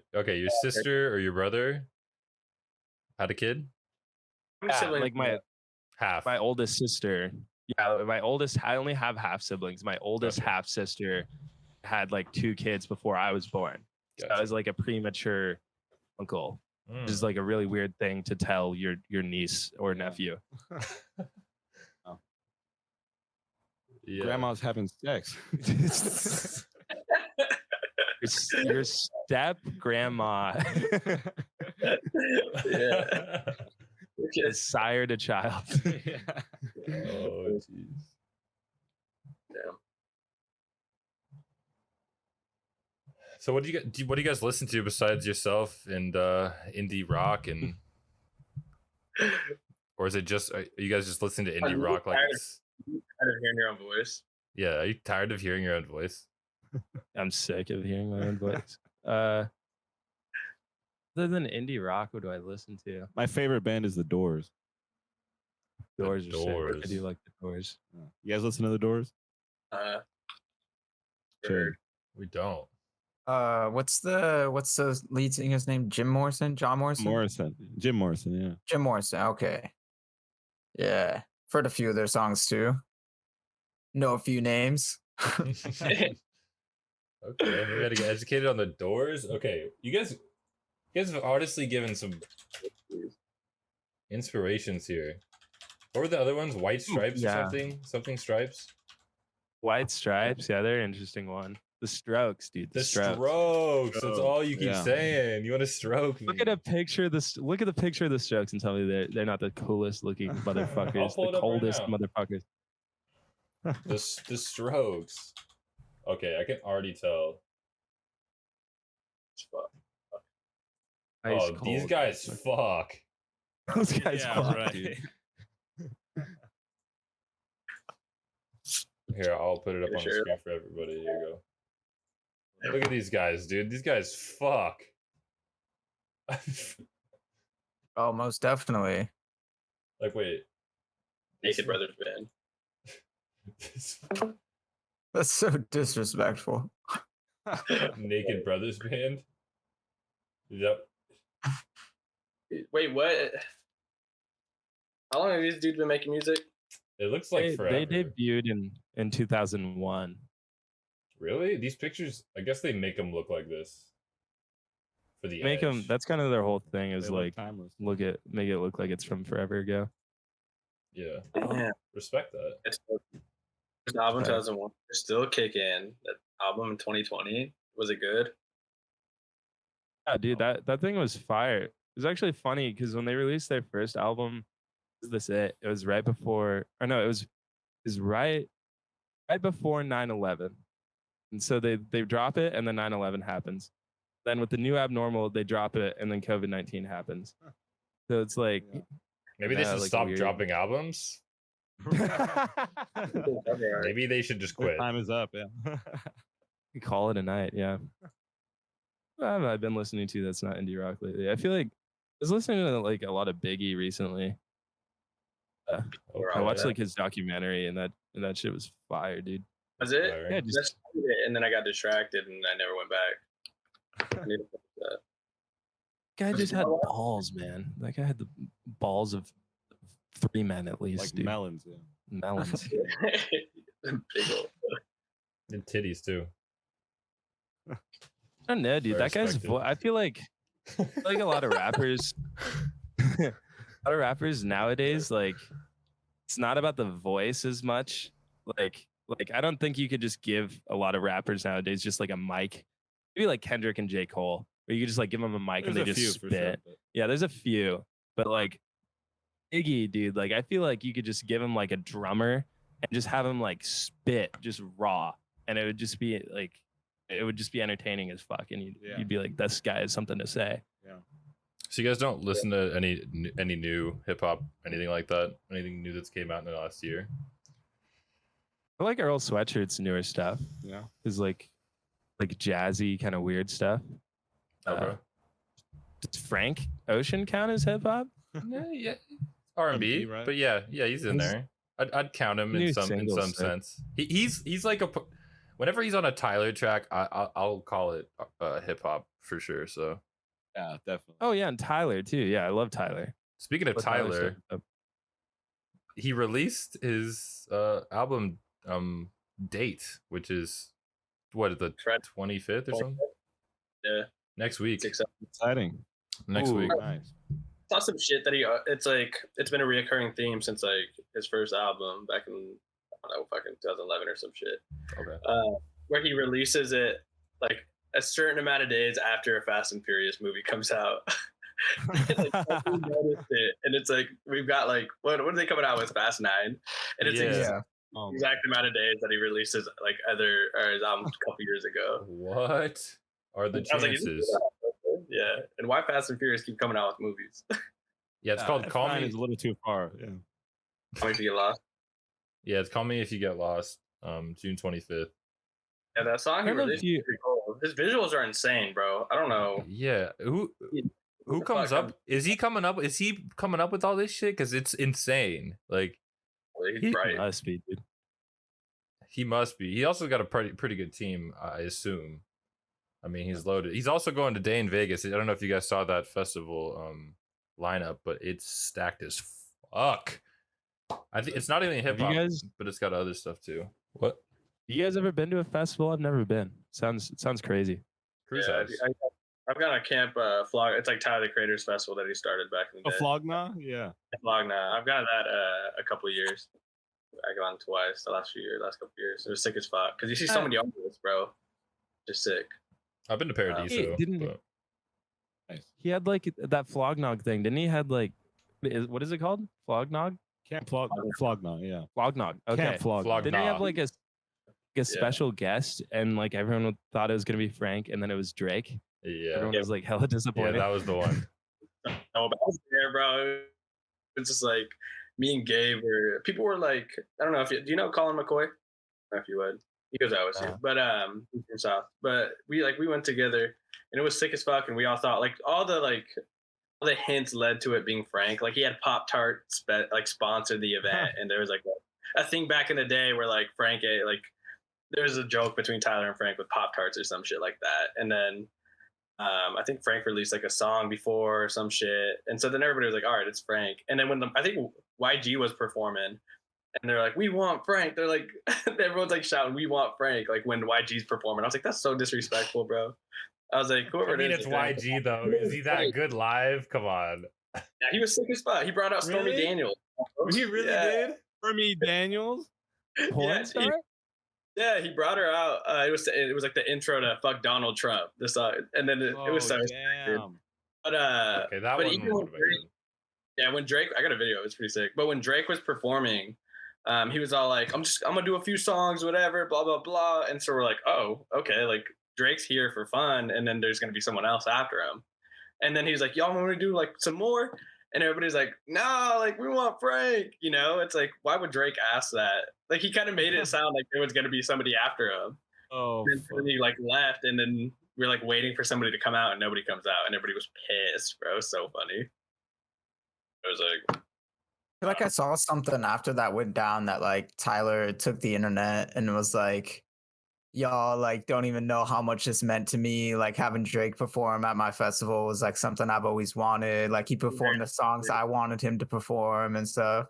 sister or your brother had a kid? Like my oldest sister. Yeah, I only have half siblings. My oldest half sister had like 2 kids before I was born. Gotcha. So I was like a premature uncle. Which is like a really weird thing to tell your niece or nephew. Oh. Yeah. Grandma's having sex. your step grandma. Yeah. Sire to child. Yeah. Oh jeez. Yeah. So what do you guys listen to besides yourself and indie rock, and or is it just are you guys just listening to indie rock like it's tired of hearing your own voice? Yeah, are you tired of hearing your own voice? I'm sick of hearing my own voice. Other than indie rock, what do I listen to? My favorite band is The Doors. Doors are sick. I do like The Doors. You guys listen to The Doors? Sure. We don't. What's the lead singer's name? Jim Morrison? John Morrison? Jim Morrison, yeah. Jim Morrison, okay. Yeah. I've heard a few of their songs too. Know a few names. Okay, we gotta get educated on The Doors. Okay, you guys have honestly given some inspirations here. What were the other ones? White Stripes or something Stripes? White Stripes, yeah, they're an interesting one. The Strokes, dude. The Strokes. That's all you keep saying. You want to stroke me. Look at the picture of the Strokes and tell me they're not the coolest looking motherfuckers. The coldest motherfuckers. The Strokes. Okay, I can already tell. Ice oh, cold. These guys fuck. Those guys fuck, right. dude. Here, I'll put it up on the screen for everybody. Here you go. Look at these guys, dude. These guys fuck. Oh, most definitely. Like, wait. Naked Brothers Band. That's so disrespectful. Naked Brothers Band? Yep. Wait, what? How long have these dudes been making music? It looks like forever. They debuted in 2001. Really? These pictures, I guess they make them look like this. For the Make them. That's kind of their whole thing. Is like timeless. make it look like it's from forever ago. Yeah. Yeah. Respect that. It's the album 2001. They're still kicking. That album in 2020. Was it good? Yeah, dude, that thing was fire. It was actually funny because when they released their first album, it was right before, or no, it was right before 9/11. And so they drop it and then 9/11 happens. Then with the new Abnormal, they drop it and then COVID-19 happens. So it's like maybe they should stop dropping albums. Maybe they should just quit. Time is up, yeah. We call it a night, yeah. What have I been listening to that's not indie rock lately? I feel like I was listening to like a lot of Biggie recently. I watched like his documentary and that shit was fire, dude. Was it? Yeah, and then I got distracted and I never went back. That guy just had balls, man. That guy had the balls of 3 men at least. Like dude. melons, yeah. Melons. Big old. And titties too. I don't know, dude. That guy's I feel like a lot of rappers nowadays, like it's not about the voice as much. Like I don't think you could just give a lot of rappers nowadays just like a mic. Maybe like Kendrick and J. Cole, where you could just like give them a mic and they just spit. Sure, but... Yeah, there's a few, but like Iggy, dude, like I feel like you could just give him like a drummer and just have him like spit just raw, and it would just be like it would just be entertaining as fuck, and you'd be like, this guy has something to say. Yeah. So you guys don't listen to any new hip hop, anything like that, anything new that's came out in the last year? I like Earl Sweatshirt's newer stuff. Yeah, his like jazzy kind of weird stuff. Okay. Does Frank Ocean count as hip hop? Yeah, R&B, right? But yeah, he's in there. I'd count him in some sense. He's like whenever he's on a Tyler track, I'll call it hip hop for sure. So yeah, definitely. Oh yeah, and Tyler too. Yeah, I love Tyler. Speaking of Tyler, he released his album date, which is what, the 25th or something? Yeah, next week. It's exciting. Next week. Nice. Saw some shit that it's been a reoccurring theme since like his first album back in, I don't know, fucking 2011 or some shit. Okay. Where he releases it like a certain amount of days after a Fast and Furious movie comes out. Like, we noticed it, and it's like we've got like what are they coming out with, Fast 9, and it's exact amount of days that he releases like his album a couple years ago. What are the chances? Yeah, and why Fast and Furious keep coming out with movies? Yeah, it's called Call Me. It's a little too far. Yeah. Call Me If You Get Lost. Yeah, it's Call Me If You Get Lost. June 25th. Yeah, that song he released is pretty cool. His visuals are insane, bro. I don't know. Yeah, who comes up? Is he coming up with all this shit? Because it's insane. Like, he's bright. Must be, dude. He must be. He also got a pretty good team, I assume. I mean, he's loaded. He's also going to Day in Vegas. I don't know if you guys saw that festival lineup, but it's stacked as fuck. I think it's not even hip hop, but it's got other stuff too. What? You guys ever been to a festival? I've never been. Sounds crazy. Cruise yeah, house. I've got a camp Flog. It's like Tyler the Creator's festival that he started back in the day. Flogna? Yeah. Flogna. I've got that a couple of years. I gone twice the last couple of years. It was sick as fuck because you see so many artists, bro. Just sick. I've been to Paradiso. He had like that Flognog thing, didn't he? Had like, what is it called? Flognog? Camp Flogna, yeah. Flognog. Okay. Camp Flogna. Didn't he have like a special guest, and like everyone thought it was gonna be Frank, and then it was Drake? Yeah. Everyone was like hella disappointed. Yeah, that was the one. No, but I was there, bro. It's just like me and Gabe people were like, I don't know do you know Colin McCoy? I don't know if you would. He goes out with you, but he's from South. But we went together, and it was sick as fuck. And we all thought like all the hints led to it being Frank. Like he had Pop-Tart sponsored the event, and there was like a thing back in the day where like Frank there was a joke between Tyler and Frank with Pop-Tarts or some shit like that. And then I think Frank released like a song before or some shit, and so then everybody was like, all right, it's Frank. And then when I think YG was performing. And they're like, we want Frank. They're like, everyone's like shouting, we want Frank. Like when YG's performing. I was like, that's so disrespectful, bro. I was like, whoever it is. It's YG though. Is he that good live? Come on. Yeah, he was sick as fuck. He brought out Stormy Daniels. He really did? Stormy Daniels? Porn star? Yeah, he brought her out. It was like the intro to Fuck Donald Trump. The song. And then it was so damn. But okay, that but one. when Drake, I got a video. It's pretty sick. But when Drake was performing, he was all like, I'm gonna do a few songs, whatever, blah blah blah. And so we're like, oh, okay, like Drake's here for fun, and then there's gonna be someone else after him. And then he's like, y'all want to do like some more? And everybody's like, no, like we want Frank. You know, it's like, why would Drake ask that? Like he kind of made it sound like there was gonna be somebody after him. Oh, and then he like left, and then we're like waiting for somebody to come out, and nobody comes out, and everybody was pissed, bro. It was so funny. It was like. I feel like I saw something after that went down that like Tyler took the internet and was like, y'all like don't even know how much this meant to me. Like having Drake perform at my festival was like something I've always wanted. Like he performed the songs I wanted him to perform and stuff.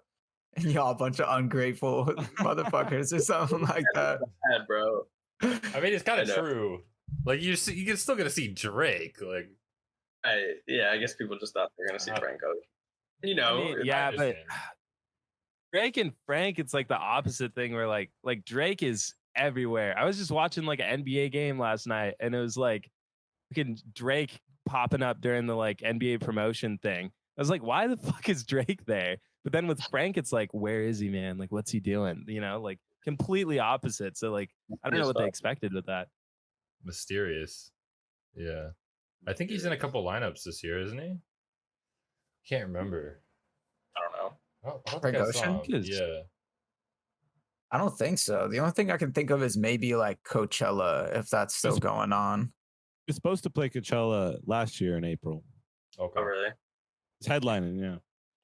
And y'all a bunch of ungrateful motherfuckers or something like that. Bad, bro. I mean, it's kind of true. Like you're still gonna see Drake. Like, I guess people just thought they're gonna see Frank. You know, I mean, yeah, but Drake and Frank, it's like the opposite thing where like Drake is everywhere. I was just watching like an NBA game last night, and it was like fucking Drake popping up during the like NBA promotion thing. I was like, why the fuck is Drake there? But then with Frank, it's like, where is he, man? Like, what's he doing? You know, like completely opposite. So like, I don't know what they expected with that. Mysterious. Yeah. I think he's in a couple lineups this year, isn't he? Can't remember. I don't know. I don't Frank think I saw Ocean? him. Yeah. I don't think so. The only thing I can think of is maybe like Coachella, if that's still going on. It's supposed to play Coachella last year in April. Okay. Oh, really? It's headlining, yeah.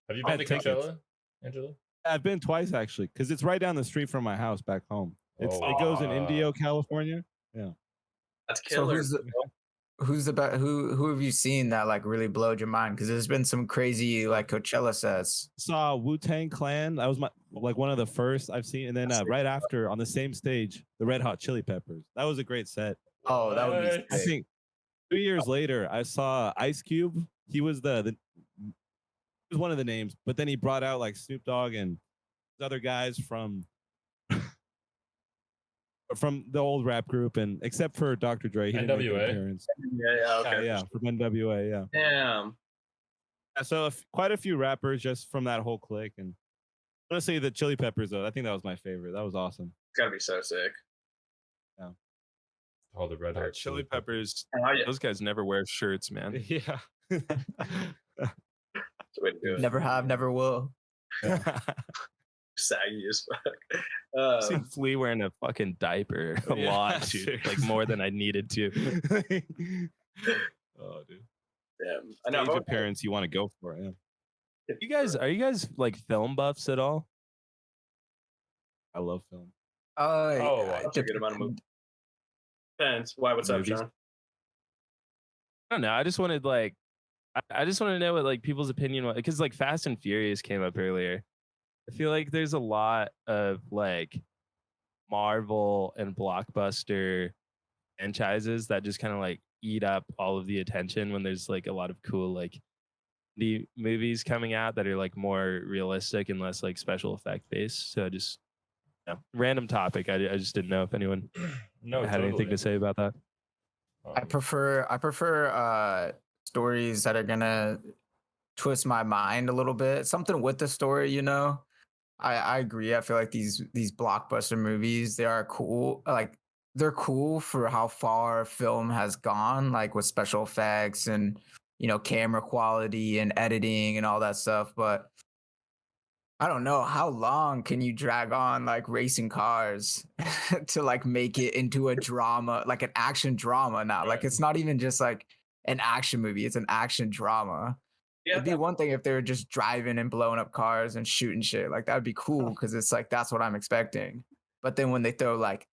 Have you I been to had tickets. Coachella, Angelo? I've been twice actually, because it's right down the street from my house back home. It goes in Indio, California. Yeah. That's killer. So who have you seen that like really blowed your mind? Because there's been some crazy like Coachella sets. Saw Wu-Tang Clan. That was one of the first I've seen, and then right after on the same stage, the Red Hot Chili Peppers. That was a great set. Oh, that would be sick. I think 2 years later, I saw Ice Cube. He was he was one of the names, but then he brought out like Snoop Dogg and other guys from the old rap group, and except for Dr. Dre, he didn't make an appearance. Okay. From NWA, yeah. Damn. So quite a few rappers just from that whole clique, and I want to say the Chili Peppers though. I think that was my favorite. That was awesome. It's gotta be so sick. Yeah. Oh, the Red Hot Chili Peppers. Oh, yeah. Those guys never wear shirts, man. Yeah. Never have, never will. Saggy as fuck. I've seen Flea wearing a fucking diaper a lot, dude. Like more than I needed to. Oh, dude. Damn. I Stage know. appearance you want to go for, yeah. Are you guys like film buffs at all? I love film. That's a good amount of movies. Depends. Why? What's up, Sean? I don't know. I just wanted like, I just want to know what like people's opinion was, because like Fast and Furious came up earlier. I feel like there's a lot of like Marvel and blockbuster franchises that just kind of like eat up all of the attention when there's like a lot of cool like the movies coming out that are like more realistic and less like special effect based. So just random topic. I just didn't know if anyone had anything to say about that. I prefer stories that are gonna twist my mind a little bit. Something with the story, you know. I agree. I feel like these blockbuster movies, they are cool. Like they're cool for how far film has gone, like with special effects and camera quality and editing and all that stuff. But I don't know, how long can you drag on like racing cars to like make it into a drama, like an action drama now? Right. Like it's not even just like an action movie, it's an action drama. Yeah, it'd be one thing if they were just driving and blowing up cars and shooting shit. Like that would be cool because it's like that's what I'm expecting. But then when they throw like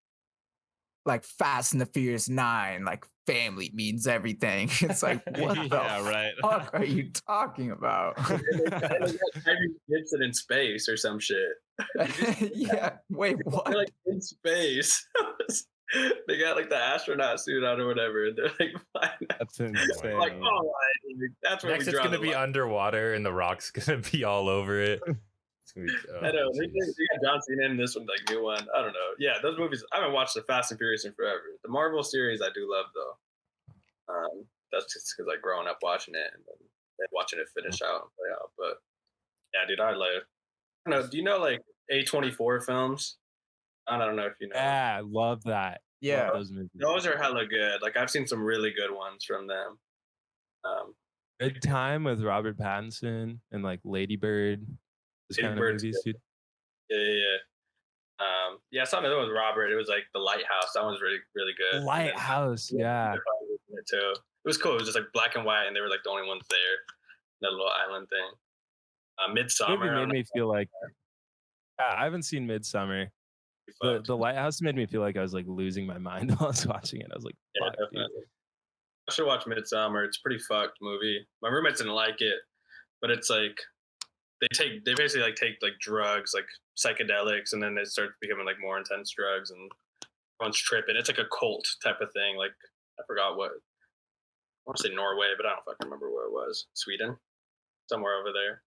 Fast and the Furious 9, like family means everything. It's like, what the fuck are you talking about? Gibson in space or some shit. Yeah, wait, what? They're like in space. They got like the astronaut suit on or whatever, and they're like, flying. That's insane. Like, all right, that's where next. It's gonna be underwater, and the rock's gonna be all over it. I know. They got John Cena in this one, like new one. I don't know. Yeah, those movies. I haven't watched the Fast and Furious in forever. The Marvel series I do love though. That's just because like growing up watching it and then watching it finish out and play out. But yeah, dude, I don't know. Do you know like A24 films? I don't know if you know. Yeah, I love that. Yeah, love those movies. Those are hella good. Like I've seen some really good ones from them. Good Time with Robert Pattinson and like Lady Bird. Those kind of movies, dude. Yeah, I saw another one with Robert. It was like The Lighthouse. That one's really, really good. Lighthouse, yeah. Too. It was cool. It was just like black and white, and they were like the only ones there. That little island thing. Midsummer made me feel like. I haven't seen Midsummer. The Lighthouse made me feel like I was like losing my mind while I was watching it. I was like, yeah, definitely. I should watch Midsummer. It's a pretty fucked movie. My roommates didn't like it, but it's like they basically like take like drugs, like psychedelics, and then they start becoming like more intense drugs, and everyone's tripping. It's like a cult type of thing. Like I forgot what. I want to say Norway, but I don't fucking remember where it was. Sweden, somewhere over there.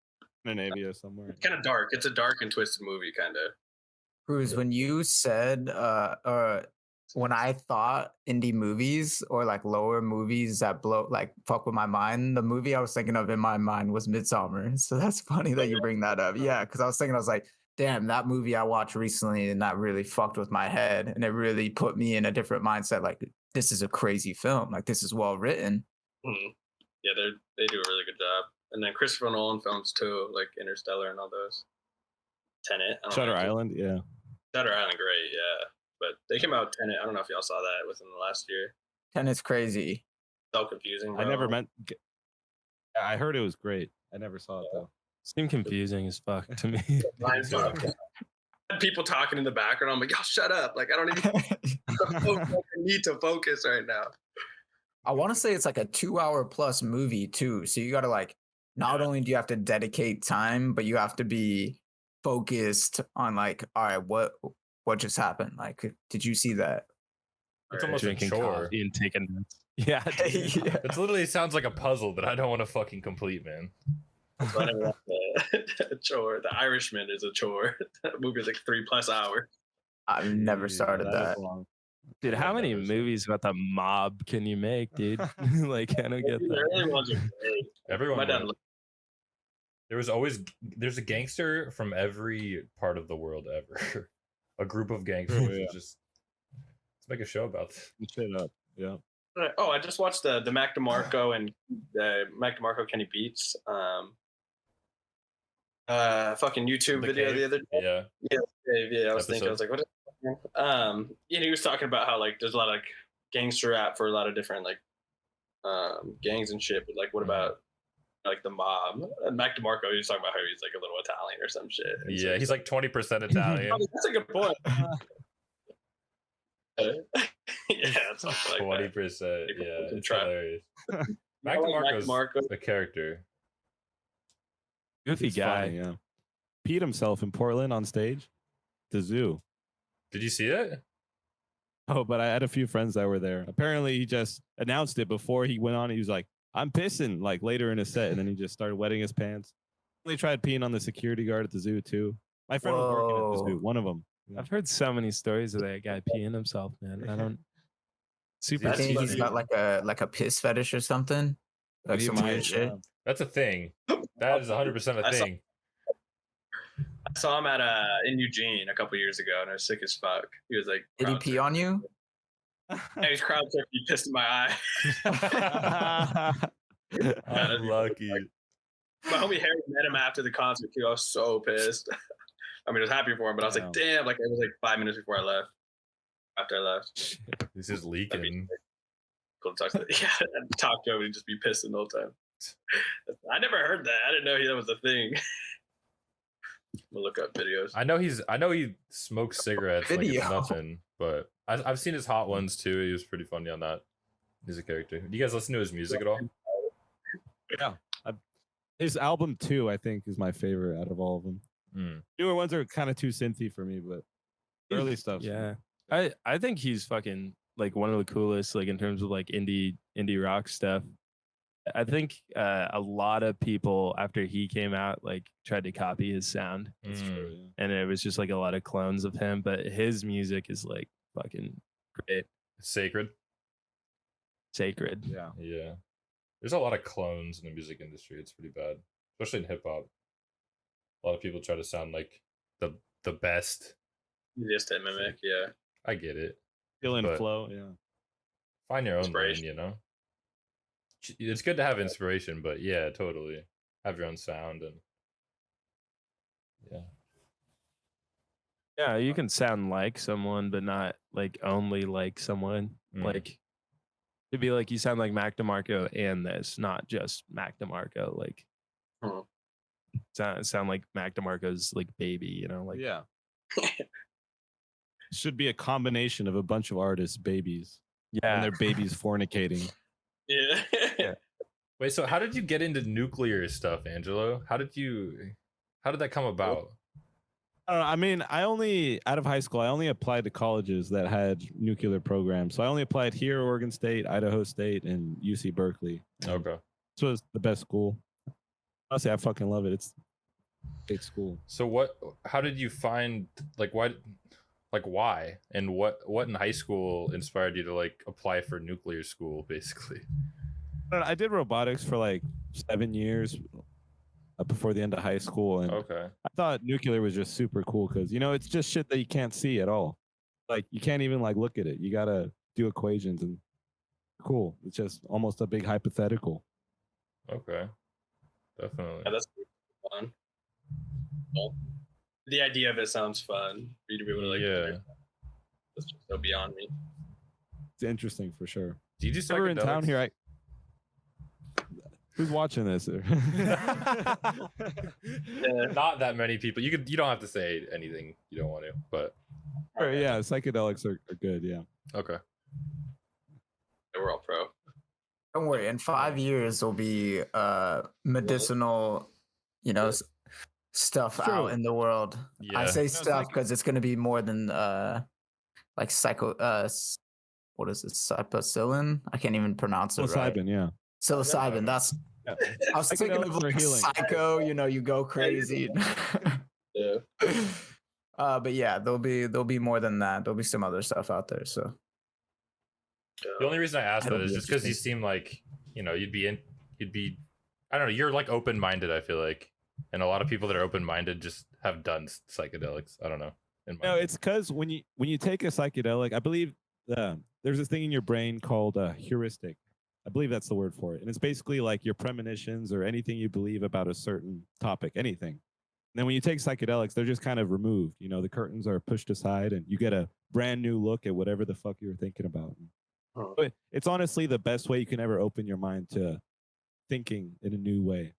Scandinavia somewhere. Kind of dark. It's a dark and twisted movie, kind of. Cruz, when you said, when I thought indie movies or like lower movies that fuck with my mind, the movie I was thinking of in my mind was Midsummer. So that's funny that you bring that up. Yeah, because I was like, damn, that movie I watched recently and that really fucked with my head, and it really put me in a different mindset. Like, this is a crazy film. Like, this is well written. Mm-hmm. Yeah, they do a really good job. And then Christopher Nolan films too, like Interstellar and all those. Tenet. Shutter Island, yeah. Shutter Island, great, yeah. But they came out with Tenet. I don't know if y'all saw that within the last year. Tenet's crazy. So confusing, bro. I never meant. I heard it was great. I never saw it though. Seemed confusing as fuck to me. People talking in the background. I'm like, y'all shut up. Like, I don't even need to focus right now. I want to say it's like a 2-hour plus movie too. So you got to like, not only do you have to dedicate time, but you have to be focused on like, all right, what just happened? Like, did you see that? It's almost drinking a chore. coffee and taking notes. Yeah. Yeah. It literally sounds like a puzzle that I don't want to fucking complete, man. So I never watched a chore. The Irishman is a chore. That movie is like 3+ hours. I've never started that. Dude, how many movies about the mob can you make, dude? Like, I don't get that. Everyone's great. Everyone. My dad There's a gangster from every part of the world ever. A group of gangsters. Yeah. Let's make a show about this. Straight up, yeah. Oh, I just watched the Mac DeMarco and the Mac DeMarco Kenny Beats fucking YouTube video the other day. Yeah. I was thinking, I was like, what is and he was talking about how like there's a lot of like gangster rap for a lot of different like gangs and shit, but like what about like the mob? And Mac DeMarco, he was talking about how he's like a little Italian or some shit. And Yeah, he's like 20% Italian. that's a good point. Yeah, it's like 20%. That. Yeah, it's hilarious. Mac DeMarco's a character. Goofy guy. Funny, yeah. Peed himself in Portland on stage. The zoo. Did you see it? Oh, but I had a few friends that were there. Apparently, he just announced it before he went on. He was like, I'm pissing, like later in his set. And then he just started wetting his pants. They tried peeing on the security guard at the zoo, too. My friend was working at the zoo, one of them. I've heard so many stories of that guy peeing himself, man. I don't. I think he's got like a piss fetish or something. Like some weird shit. That's a thing. That is 100% a thing. I saw him at in Eugene a couple years ago, and I was sick as fuck. He was like, "Did he pee on you?" Yeah, he was crowd surfing. He pissed in my eye. Unlucky. My homie Harry met him after the concert too. I was so pissed. I mean, I was happy for him, but I was like, "Damn!" Like it was like 5 minutes before I left. After I left, this is leaking. Cool to talk to. Yeah, and talk to him and just be pissing the whole time. I never heard that. I didn't know that was a thing. We'll look up videos. I know he smokes cigarettes like it's nothing, but I've seen his hot ones too. He was pretty funny on that. He's a character. Do you guys listen to his music at all? Yeah. His album 2, I think, is my favorite out of all of them. Newer ones are kind of too synthy for me, but early stuff. Yeah. I think he's fucking like one of the coolest, like in terms of like indie rock stuff. I think a lot of people after he came out like tried to copy his sound. That's true, yeah. And it was just like a lot of clones of him, but his music is like fucking great. Sacred. Yeah. Yeah. There's a lot of clones in the music industry. It's pretty bad, especially in hip hop. A lot of people try to sound like the best. Just to mimic, yeah. I get it. Feel in flow, yeah. Find your own lane, you know. It's good to have inspiration, but yeah, totally have your own sound and yeah, you can sound like someone, but not like only like someone. Like it'd be like you sound like Mac DeMarco and this, not just Mac DeMarco. Like sound like Mac DeMarco's like baby, you know? Like yeah. Should be a combination of a bunch of artists' babies. Yeah, and their babies fornicating. Yeah. Wait, so how did you get into nuclear stuff, Angelo? How did that come about? I don't know. I mean, out of high school, I only applied to colleges that had nuclear programs. So I only applied here, Oregon State, Idaho State, and UC Berkeley. Okay. This was the best school. Honestly, I fucking love it. It's state school. So how did you find, like, why, and what in high school inspired you to like apply for nuclear school, basically? I did robotics for like 7 years before the end of high school, and Okay. I thought nuclear was just super cool because it's just shit that you can't see at all. Like you can't even like look at it. You gotta do equations and cool. It's just almost a big hypothetical. Okay. Definitely. Yeah, that's fun. Well, the idea of it sounds fun for you to be able to like. Yeah. That's just so beyond me. It's interesting for sure. Do you do Ever in town psychedelics? here? Who's watching this? Not that many people. You don't have to say anything you don't want to, but Yeah, psychedelics are good. Yeah. okay. We're all pro. Don't worry. In 5 years, there'll be medicinal, stuff True. out in the world. Yeah. I say stuff because it's going to be more than like what is it? Psilocybin? I can't even pronounce it right. Psilocybin, yeah. Psilocybin. That's. I was thinking of Psychedelics are like healing. psycho. You go crazy. Yeah. But yeah, there'll be more than that. There'll be some other stuff out there. So The only reason I asked That'll that is be just because you interesting. seem like you'd be I don't know, you're like open-minded, I feel like, and a lot of people that are open-minded just have done psychedelics. I don't know. No, it's because when you take a psychedelic, I believe there's this thing in your brain called heuristic. I believe that's the word for it, and it's basically like your premonitions or anything you believe about a certain topic, anything. And then when you take psychedelics, they're just kind of removed. The curtains are pushed aside, and you get a brand new look at whatever the fuck you were thinking about. But it's honestly the best way you can ever open your mind to thinking in a new way.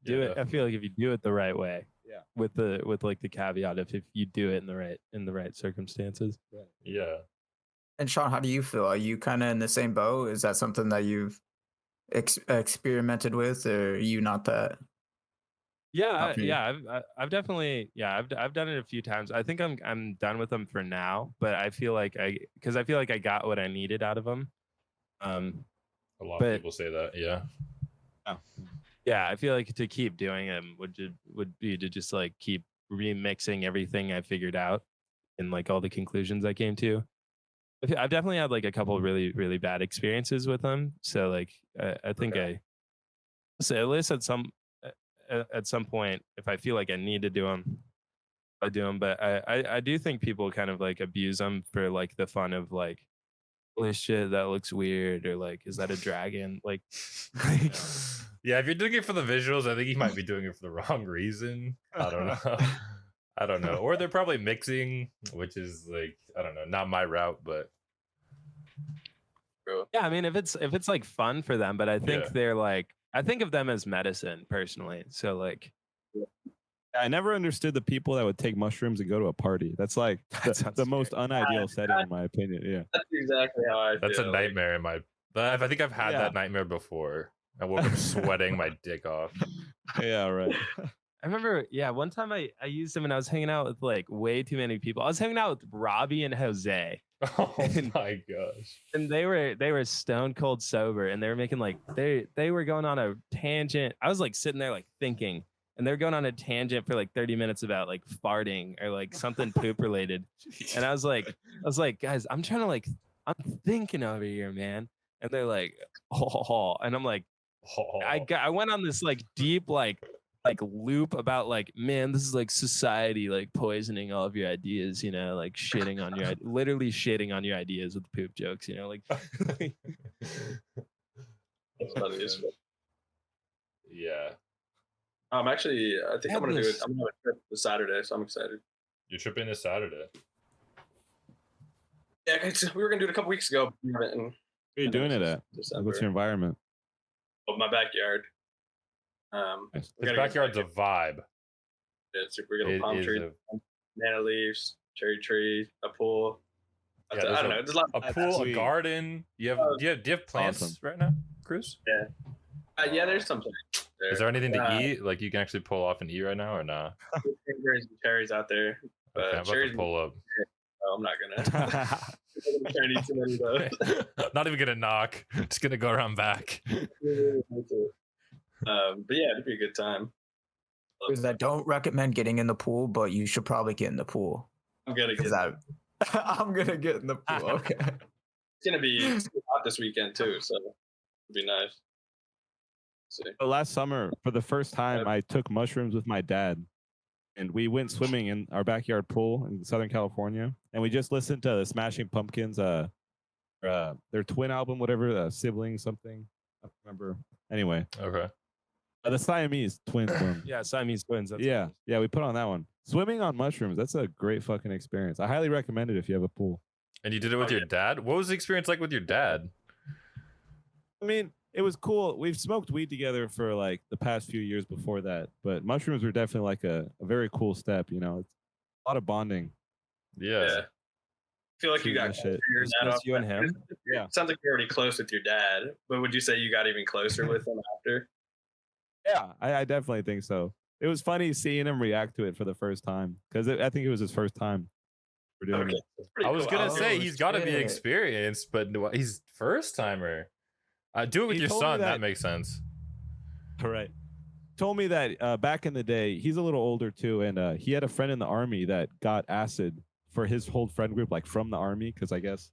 Do it. I feel like if you do it the right way, Yeah. with like the caveat if you do it in the right circumstances. Yeah. And Sean, how do you feel? Are you kind of in the same boat? Is that something that you've experimented with, or are you not that? Yeah, Okay. I've definitely I've done it a few times. I think I'm done with them for now, but I feel like I got what I needed out of them. A lot But- of people say that. Yeah. Yeah, I feel like to keep doing them would be to just like keep remixing everything I figured out and like all the conclusions I came to. I've definitely had like a couple really really bad experiences with them. So like I think so at least at some point, if I feel like I need to do them, I do them. But I do think people kind of like abuse them for like the fun of like, holy shit, that looks weird, or like, is that a dragon? Like Yeah, if you're doing it for the visuals, I think you might be doing it for the wrong reason. I don't know. I don't know. Or they're probably mixing, which is like, I don't know, not my route, but yeah, I mean, if it's like fun for them, but I think Yeah. they're like, I think of them as medicine personally. So like, I never understood the people that would take mushrooms and go to a party. That's like That sounds the most unideal setting, in my opinion. Yeah. That's exactly how I that's feel. a nightmare in my. I think I've had Yeah. that nightmare before. I woke up sweating my dick off. Yeah, right. I remember, one time I used them and I was hanging out with like way too many people. I was hanging out with Robbie and Jose, Oh my gosh. and they were stone cold sober, and they were making like they were going on a tangent. I was like sitting there like thinking, and they're going on a tangent for like 30 minutes about like farting or like something poop related. And I was like, guys, I'm thinking over here, man. And they're like, oh, and I'm like, Oh. I went on this like deep like loop about like, man, this is like society like poisoning all of your ideas, like shitting on your literally shitting on your ideas with poop jokes, like That's funny as fuck. Yeah. I think I'm gonna do it. I'm gonna have a trip this Saturday, so I'm excited. You're tripping this Saturday. Yeah, we were gonna do it a couple weeks ago. But Where are you doing it at? December. What's your environment? Oh, my backyard. Nice. We His gotta get backyard's a back vibe. we got a It palm is tree, banana leaves, cherry tree, a pool. Yeah, I there's don't know. There's a lot. A pool, a Sweet. garden. Do you have plants Awesome. right now, Cruz? Yeah, there's something. Is there anything to eat? Like you can actually pull off and eat right now, or not? There's cherries out there. Okay, I'm about cherries. to pull up. Oh, I'm not gonna. I'm gonna try to eat too many of those. Not even gonna knock. Just gonna go around back. But yeah, it'd be a good time. Because I don't recommend getting in the pool, but you should probably get in the pool. I'm gonna get. I'm gonna get in the pool. Okay. It's gonna be hot this weekend too, so it'll be nice. See. Last summer, for the first time, I took mushrooms with my dad, and we went swimming in our backyard pool in Southern California, and we just listened to the Smashing Pumpkins, their twin album, whatever, sibling something. I don't remember. Anyway. Okay. The Siamese twins. Yeah, Siamese twins. Yeah, we put on that one. Swimming on mushrooms, that's a great fucking experience. I highly recommend it if you have a pool. And you did it with your dad? What was the experience like with your dad? I mean, it was cool. We've smoked weed together for like the past few years before that, but mushrooms were definitely like a very cool step. You know, it's a lot of bonding. Yeah. I feel like you got shit. You and him. Yeah. Sounds like you're already close with your dad, but would you say you got even closer with him after? Yeah, I definitely think so. It was funny seeing him react to it for the first time because I think it was his first time for doing it. I was gonna say he's got to be experienced, but he's first timer. Do it with your son. That makes sense. Correct. Told me that back in the day, he's a little older too, and he had a friend in the army that got acid for his whole friend group, like from the army, because I guess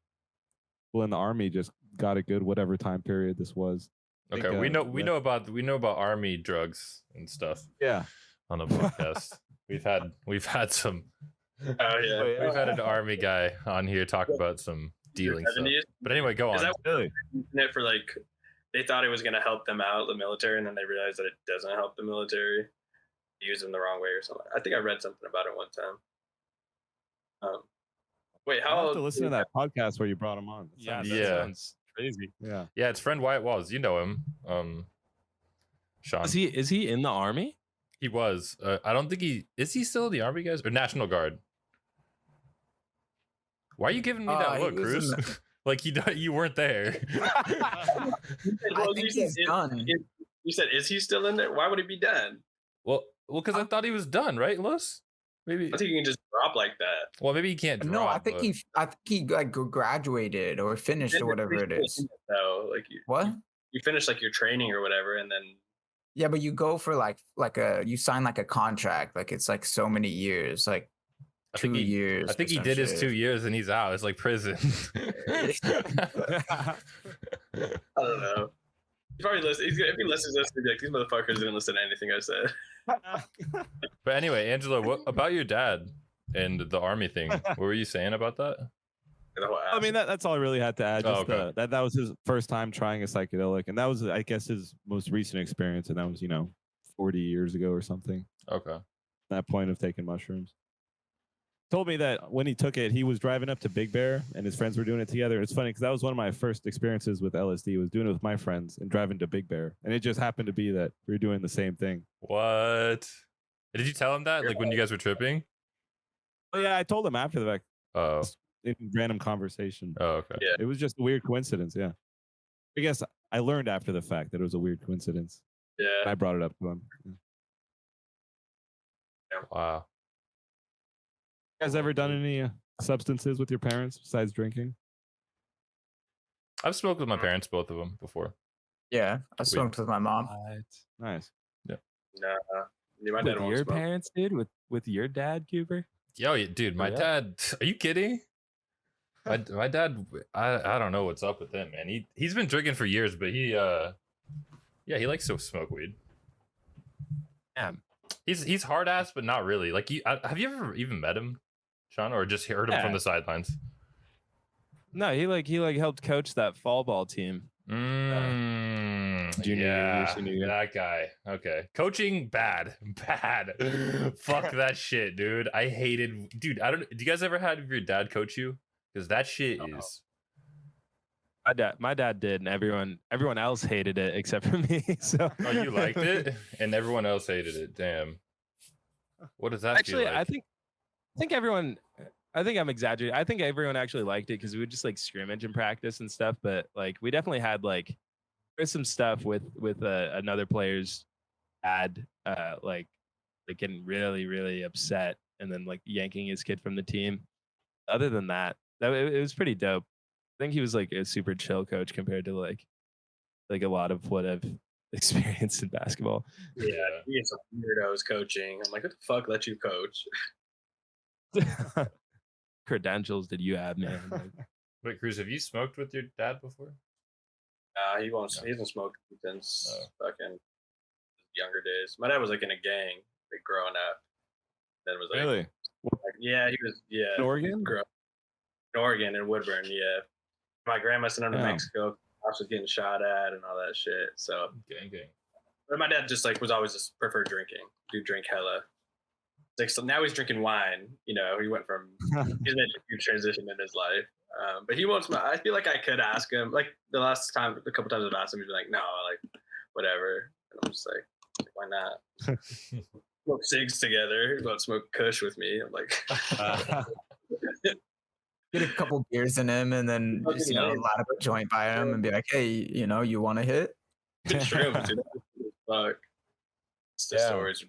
people in the army just got a good whatever time period this was. Okay, we know about army drugs and stuff. Yeah, on the podcast, we've had some. Oh yeah, we've had an army guy on here talk about some dealing stuff. But anyway, go on. Is that really it for like? They thought it was going to help them out, the military, and then they realized that it doesn't help the military. Use them the wrong way or something. I think I read something about it one time. Wait, how? I'll have to listen to that podcast where you brought him on. Yeah, sounds crazy. Yeah, it's friend Wyatt Walls. You know him, Sean. Is he in the army? He was. I don't think is he still in the army, guys, or National Guard? Why are you giving me that look, Cruz? Like you weren't there. I think he's done. You said, is he still in there? Why would he be done? Well, because I thought he was done, right, Los? Maybe. I think you can just drop like that. Well, maybe he can't drop. No, I think he like graduated or finished or whatever it is. No, like what? You finish like your training or whatever, and then. Yeah, but you go for you sign like a contract, like it's like so many years, like 2 years. I think he did his 2 years and he's out. It's like prison. I don't know. He probably listens. If he listens to this, he'll be like, these motherfuckers didn't listen to anything I said. But anyway, Angelo, what about your dad and the army thing? What were you saying about that? I mean, that's all I really had to add. Just okay. That was his first time trying a psychedelic, and that was, I guess, his most recent experience, and that was 40 years ago or something. Okay. That point of taking mushrooms. Told me that when he took it, he was driving up to Big Bear and his friends were doing it together. It's funny because that was one of my first experiences with LSD, was doing it with my friends and driving to Big Bear. And it just happened to be that we were doing the same thing. What? Did you tell him that? Like when you guys were tripping? Oh, yeah, I told him after the fact. Oh. In random conversation. Oh, okay. Yeah. It was just a weird coincidence, yeah. I guess I learned after the fact that it was a weird coincidence. Yeah. I brought it up to him. Yeah. Wow. You guys ever done any substances with your parents besides drinking? I've smoked with my parents, both of them, before. Yeah, I smoked with my mom. Nice. Yeah. Nah. My dad with your parents, dude? With your dad, Cooper? Yo, dude, my dad. Are you kidding? My dad. I don't know what's up with him, man. He's been drinking for years, but he likes to smoke weed. Damn. He's hard ass, but not really. Like, have you ever even met him, Sean, or just heard him from the sidelines? No, he helped coach that fall ball team. Junior year, senior year. That guy. Okay, coaching bad. Fuck that shit, dude. I hated. Dude, I don't. Do you guys ever have your dad coach you? Because that shit is. My dad did, and everyone else hated it except for me. So. Oh, you liked it, and everyone else hated it. Damn. What does that feel like? I think everyone. I think I'm exaggerating. I think everyone actually liked it because we would just like scrimmage and practice and stuff. But like, we definitely had like, there's some stuff with another player's dad, like getting really, really upset and then like yanking his kid from the team. Other than that, it was pretty dope. I think he was like a super chill coach compared to like a lot of what I've experience in basketball. Yeah, you get some weirdos coaching. I'm like, what the fuck let you coach? Credentials did you have, man? Like, Wait, Cruz, have you smoked with your dad before? He won't. No. He hasn't smoked since fucking younger days. My dad was like in a gang, like growing up. Then was like, Really? yeah, he was. Yeah, In Oregon? grew up in Oregon and Woodburn. Yeah, my grandma sent him to Damn. Mexico. I was getting shot at and all that shit. So, Gang. but my dad just like was always just preferred drinking. Do drink hella. Like, so now he's drinking wine. You know, he went from he's made a huge transition in his life. But he won't smoke. I feel like I could ask him. Like the couple times I've asked him, he's been like, no, like whatever. And I'm just like why not? Smoke cigs together. He won't smoke Kush with me. I'm like, Get a couple beers in him, and then just, light up a joint by him, and be like, "Hey, you want to hit?" it's true, dude. Fuck. It's the stories.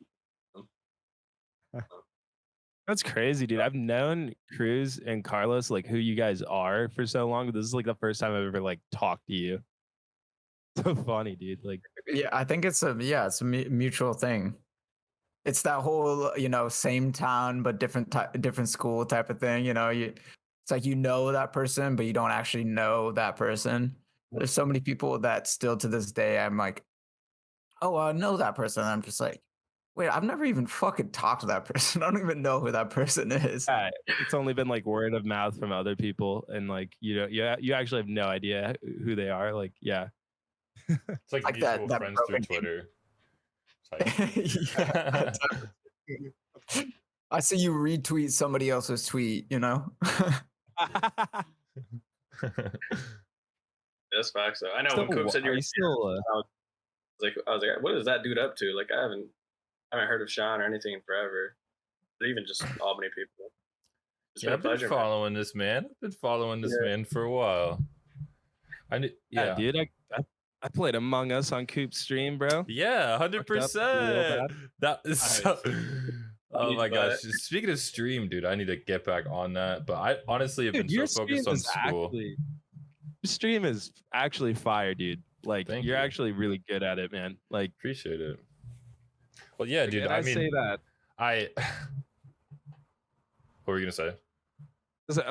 that's crazy, dude. I've known Cruz and Carlos, like who you guys are, for so long. But this is like the first time I've ever like talked to you. So funny, dude. Like, Yeah, I think it's a mutual thing. It's that whole same town but different school type of thing. It's like that person, but you don't actually know that person. There's so many people that still to this day I'm like, oh, I know that person. I'm just like, wait, I've never even fucking talked to that person. I don't even know who that person is. it's only been like word of mouth from other people, and like you actually have no idea who they are. Like, yeah, it's like mutual that friends through Twitter. Yeah, I see you retweet somebody else's tweet. That's facts though. I know when Coop said you were still. I was like, what is that dude up to? Like, I haven't heard of Sean or anything in forever. Or even just Albany people. It's been a pleasure. I've been following this man. I've been following this man for a while. Yeah, dude. I played Among Us on Coop's stream, bro. Yeah, 100%. That is so. Oh my gosh! Speaking of stream, dude, I need to get back on that. But I honestly have been so focused on school. Your stream is actually fire, dude. Like, you're actually really good at it, man. Like, appreciate it. Well, yeah, dude. I mean, say that. What were you gonna say?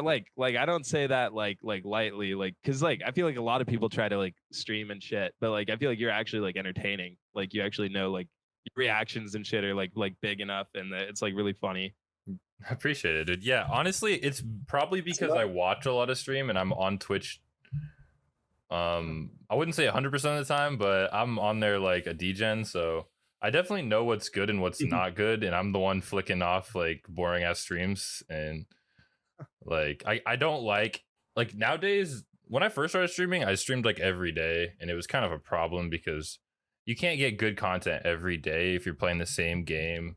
Like I don't say that like lightly, like, because like I feel like a lot of people try to like stream and shit, but like I feel like you're actually like entertaining. Like, you actually know like your reactions and shit are like big enough, and it's like really funny. I appreciate it, dude. Yeah, honestly, it's probably because I watch a lot of stream and I'm on Twitch. I wouldn't say 100% of the time, but I'm on there like a degen, so I definitely know what's good and what's not good, and I'm the one flicking off like boring ass streams. And like I don't like nowadays. When I first started streaming, I streamed like every day, and it was kind of a problem because you can't get good content every day if you're playing the same game.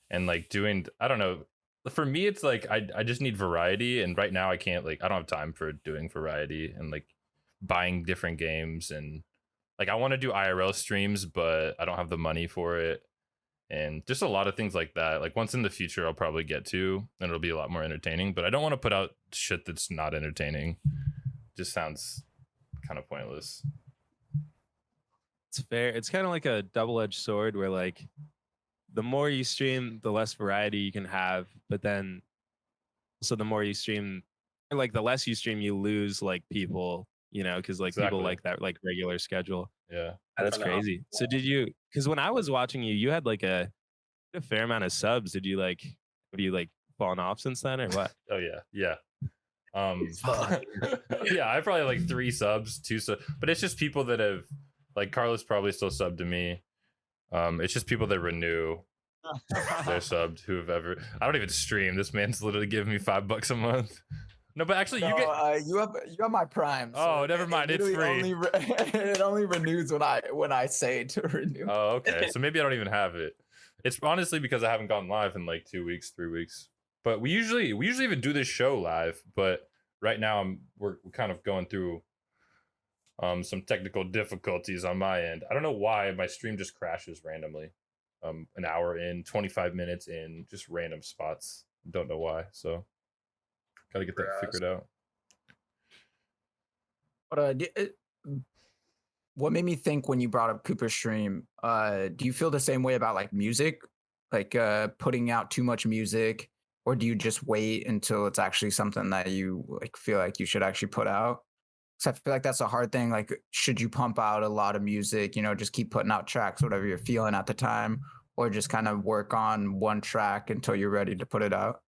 And like doing, I don't know, for me it's like I just need variety, and right now I can't, like, I don't have time for doing variety and like buying different games, and like I want to do IRL streams, but I don't have the money for it, and just a lot of things like that. Like, once in the future I'll probably get to, and it'll be a lot more entertaining, but I don't want to put out shit that's not entertaining. Just sounds kind of pointless. It's fair. It's kind of like a double-edged sword where like the more you stream, the less variety you can have, but then so the more you stream, or like the less you stream, you lose like people, because like people like that like regular schedule. Yeah, that's crazy. So did you, because when I was watching you, you had like a fair amount of subs. Have you like fallen off since then, or what? Oh yeah. Yeah, I probably have like 3 subs, 2 subs, but it's just people that have, like, Carlos probably still subbed to me. It's just people that renew their subbed who have ever. I don't even stream. This man's literally giving me $5 a month. No, but actually, you get you have my Prime. So never mind. It's free. It only renews when I say to renew. Oh, okay. So maybe I don't even have it. It's honestly because I haven't gone live in like 2 weeks, 3 weeks. But we usually even do this show live. But right now we're kind of going through some technical difficulties on my end. I don't know why my stream just crashes randomly. An hour in, 25 minutes in, just random spots. Don't know why. So gotta get that figured out. But what made me think when you brought up Cooper Stream, do you feel the same way about like music, like putting out too much music, or do you just wait until it's actually something that you like feel like you should actually put out? So I feel like that's a hard thing. Like, should you pump out a lot of music, just keep putting out tracks, whatever you're feeling at the time, or just kind of work on one track until you're ready to put it out?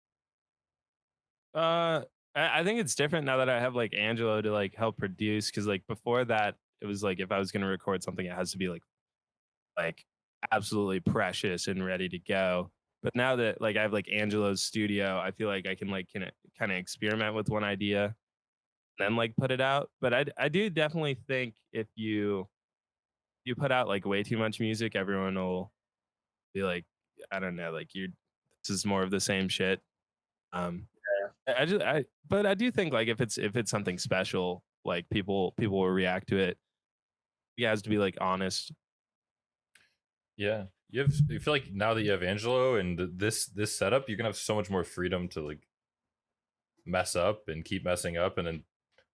I think it's different now that I have like Angelo to like help produce, because like before that it was like if I was gonna record something, it has to be like absolutely precious and ready to go. But now that like I have like Angelo's studio, I feel like I can like kind of experiment with one idea, then like put it out. But I do definitely think if you put out like way too much music, everyone will be like, I don't know, like this is more of the same shit. But I do think like if it's something special, like people will react to it. It has to be like honest. Yeah, you feel like now that you have Angelo and this setup, you can have so much more freedom to like mess up and keep messing up, and then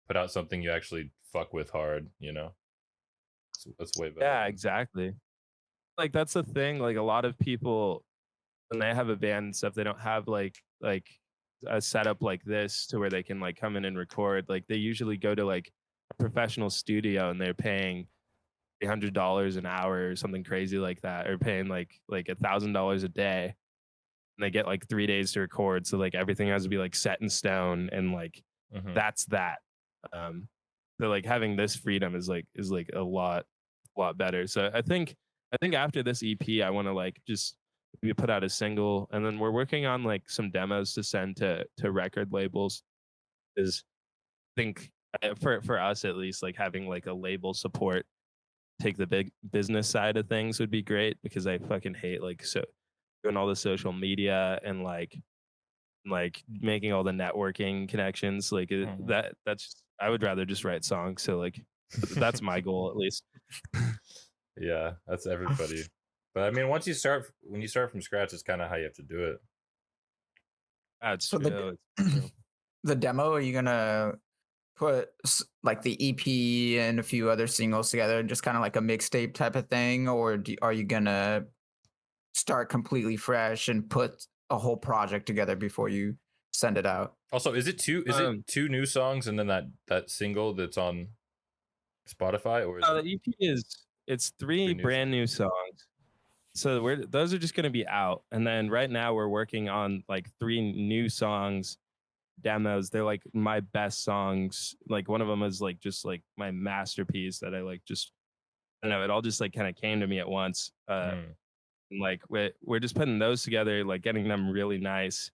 put out something you actually fuck with hard. That's way better. Yeah, exactly. Like that's the thing. Like a lot of people, when they have a band and stuff, they don't have like a setup like this to where they can like come in and record. Like they usually go to like a professional studio and they're paying $100 an hour or something crazy like that, or paying like $1,000 a day, and they get like 3 days to record. So like everything has to be like set in stone, and like that's that. So like having this freedom is like a lot better. So I think after this EP, I want to like just we put out a single, and then we're working on like some demos to send to record labels. Is I think for us at least, like having like a label support, take the big business side of things would be great, because I fucking hate like doing all the social media and like making all the networking connections. Like that's I would rather just write songs. So like that's my goal at least. Yeah, that's everybody. But I mean, when you start from scratch, it's kind of how you have to do it. That's So true. the demo, are you gonna put like the EP and a few other singles together, just kind of like a mixtape type of thing, or are you gonna start completely fresh and put a whole project together before you send it out? Also, is it two two new songs and then that single that's on Spotify, or is the EP it's three brand new songs. So those are just going to be out, and then right now we're working on like 3 new songs demos. They're like my best songs. Like one of them is like just like my masterpiece that I like just I don't know, it all just like kind of came to me at once. And like we're just putting those together, like getting them really nice.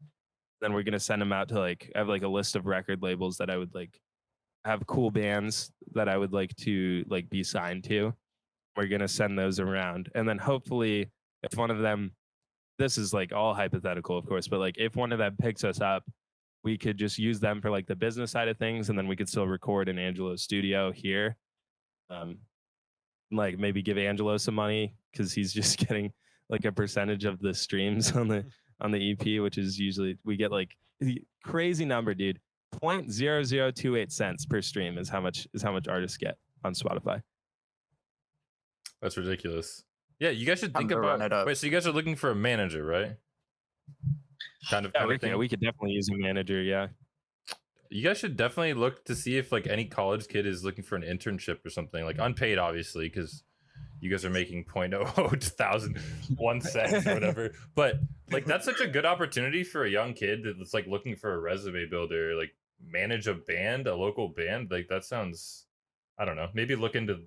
Then we're gonna send them out to like I have like a list of record labels that I would like have cool bands that I would like to like be signed to. We're gonna send those around, and then hopefully if one of them, this is like all hypothetical of course, but like if one of them picks us up, we could just use them for like the business side of things, and then we could still record in Angelo's studio here. Like maybe give Angelo some money, because he's just getting like a percentage of the streams on the EP, which is usually we get like crazy number, dude. 0.0028 cents per stream is how much artists get on Spotify. That's ridiculous. Yeah, you guys should think about. Wait, so you guys are looking for a manager, right? Kind of thing. We could definitely use a manager. Yeah, you guys should definitely look to see if like any college kid is looking for an internship or something, like unpaid, obviously, because you guys are making 0.001 cents or whatever. But like that's such a good opportunity for a young kid that's like looking for a resume builder, like manage a band, a local band. Like that sounds, I don't know. Maybe look into